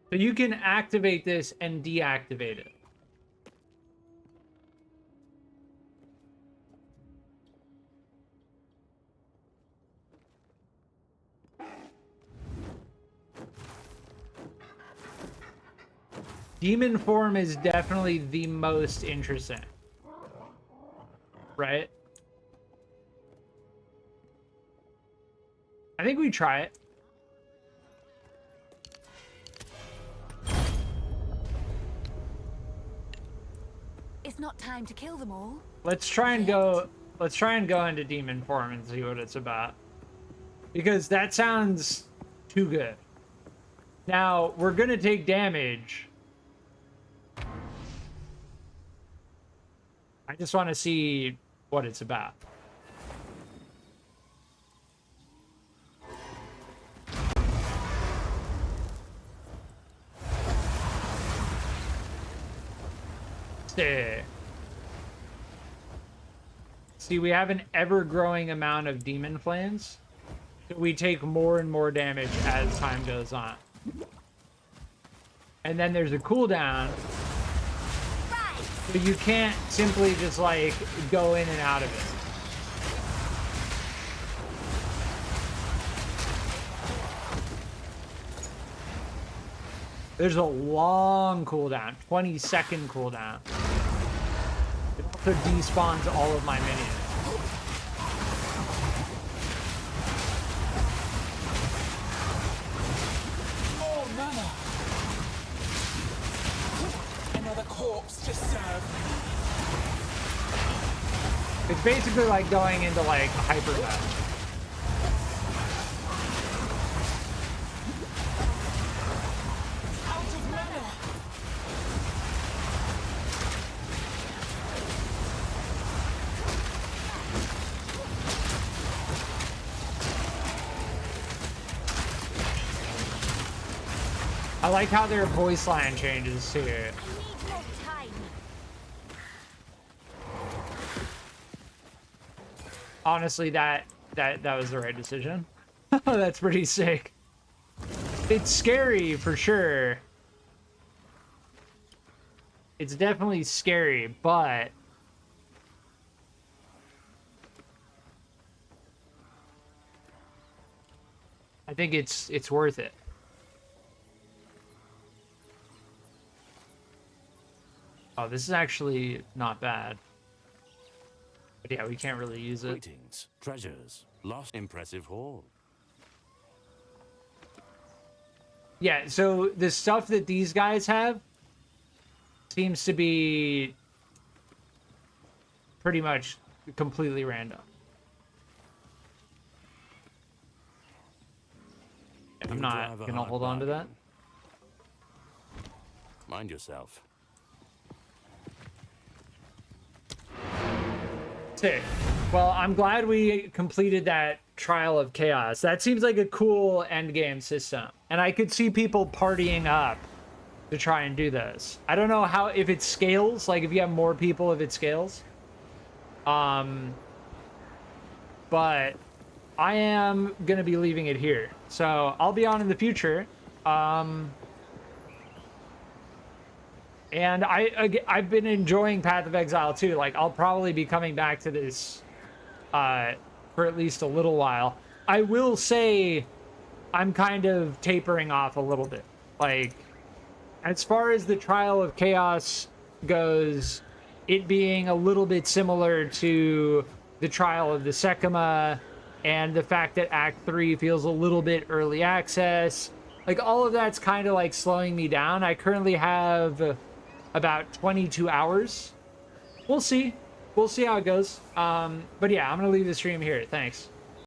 So you can activate this and deactivate it. Demon form is definitely the most interesting, right? I think we try it. It's not time to kill them all. Let's try and go into demon form and see what it's about. Because that sounds too good. Now, we're gonna take damage. I just want to see what it's about. See, we have an ever-growing amount of demon flames. So we take more and more damage as time goes on. And then there's a cooldown. So you can't simply just, like, go in and out of it. There's a long cooldown, 20-second cooldown. It also despawns all of my minions. More mana! Another corpse to serve. It's basically like going into, like, hyper mode. I like how their voice line changes too. I need more time. Honestly, that was the right decision. That's pretty sick. It's scary for sure. It's definitely scary, but I think it's worth it. Oh, this is actually not bad. But yeah, we can't really use it. Greetings, treasures, lost, impressive haul. Yeah, so the stuff that these guys have seems to be pretty much completely random. I'm not gonna hold on to that. Mind yourself. Sick. Well, I'm glad we completed that Trial of Chaos. That seems like a cool endgame system. And I could see people partying up to try and do this. I don't know how, if it scales, like if you have more people, if it scales. But I am going to be leaving it here. So I'll be on in the future. And I've been enjoying Path of Exile too. Like, I'll probably be coming back to this for at least a little while. I will say I'm kind of tapering off a little bit. Like, as far as the Trial of Chaos goes, it being a little bit similar to the Trial of the Sekima, and the fact that Act 3 feels a little bit early access, like, all of that's kind of like slowing me down. I currently have about 22 hours. We'll see. We'll see how it goes. But yeah, I'm gonna leave the stream here. Thanks.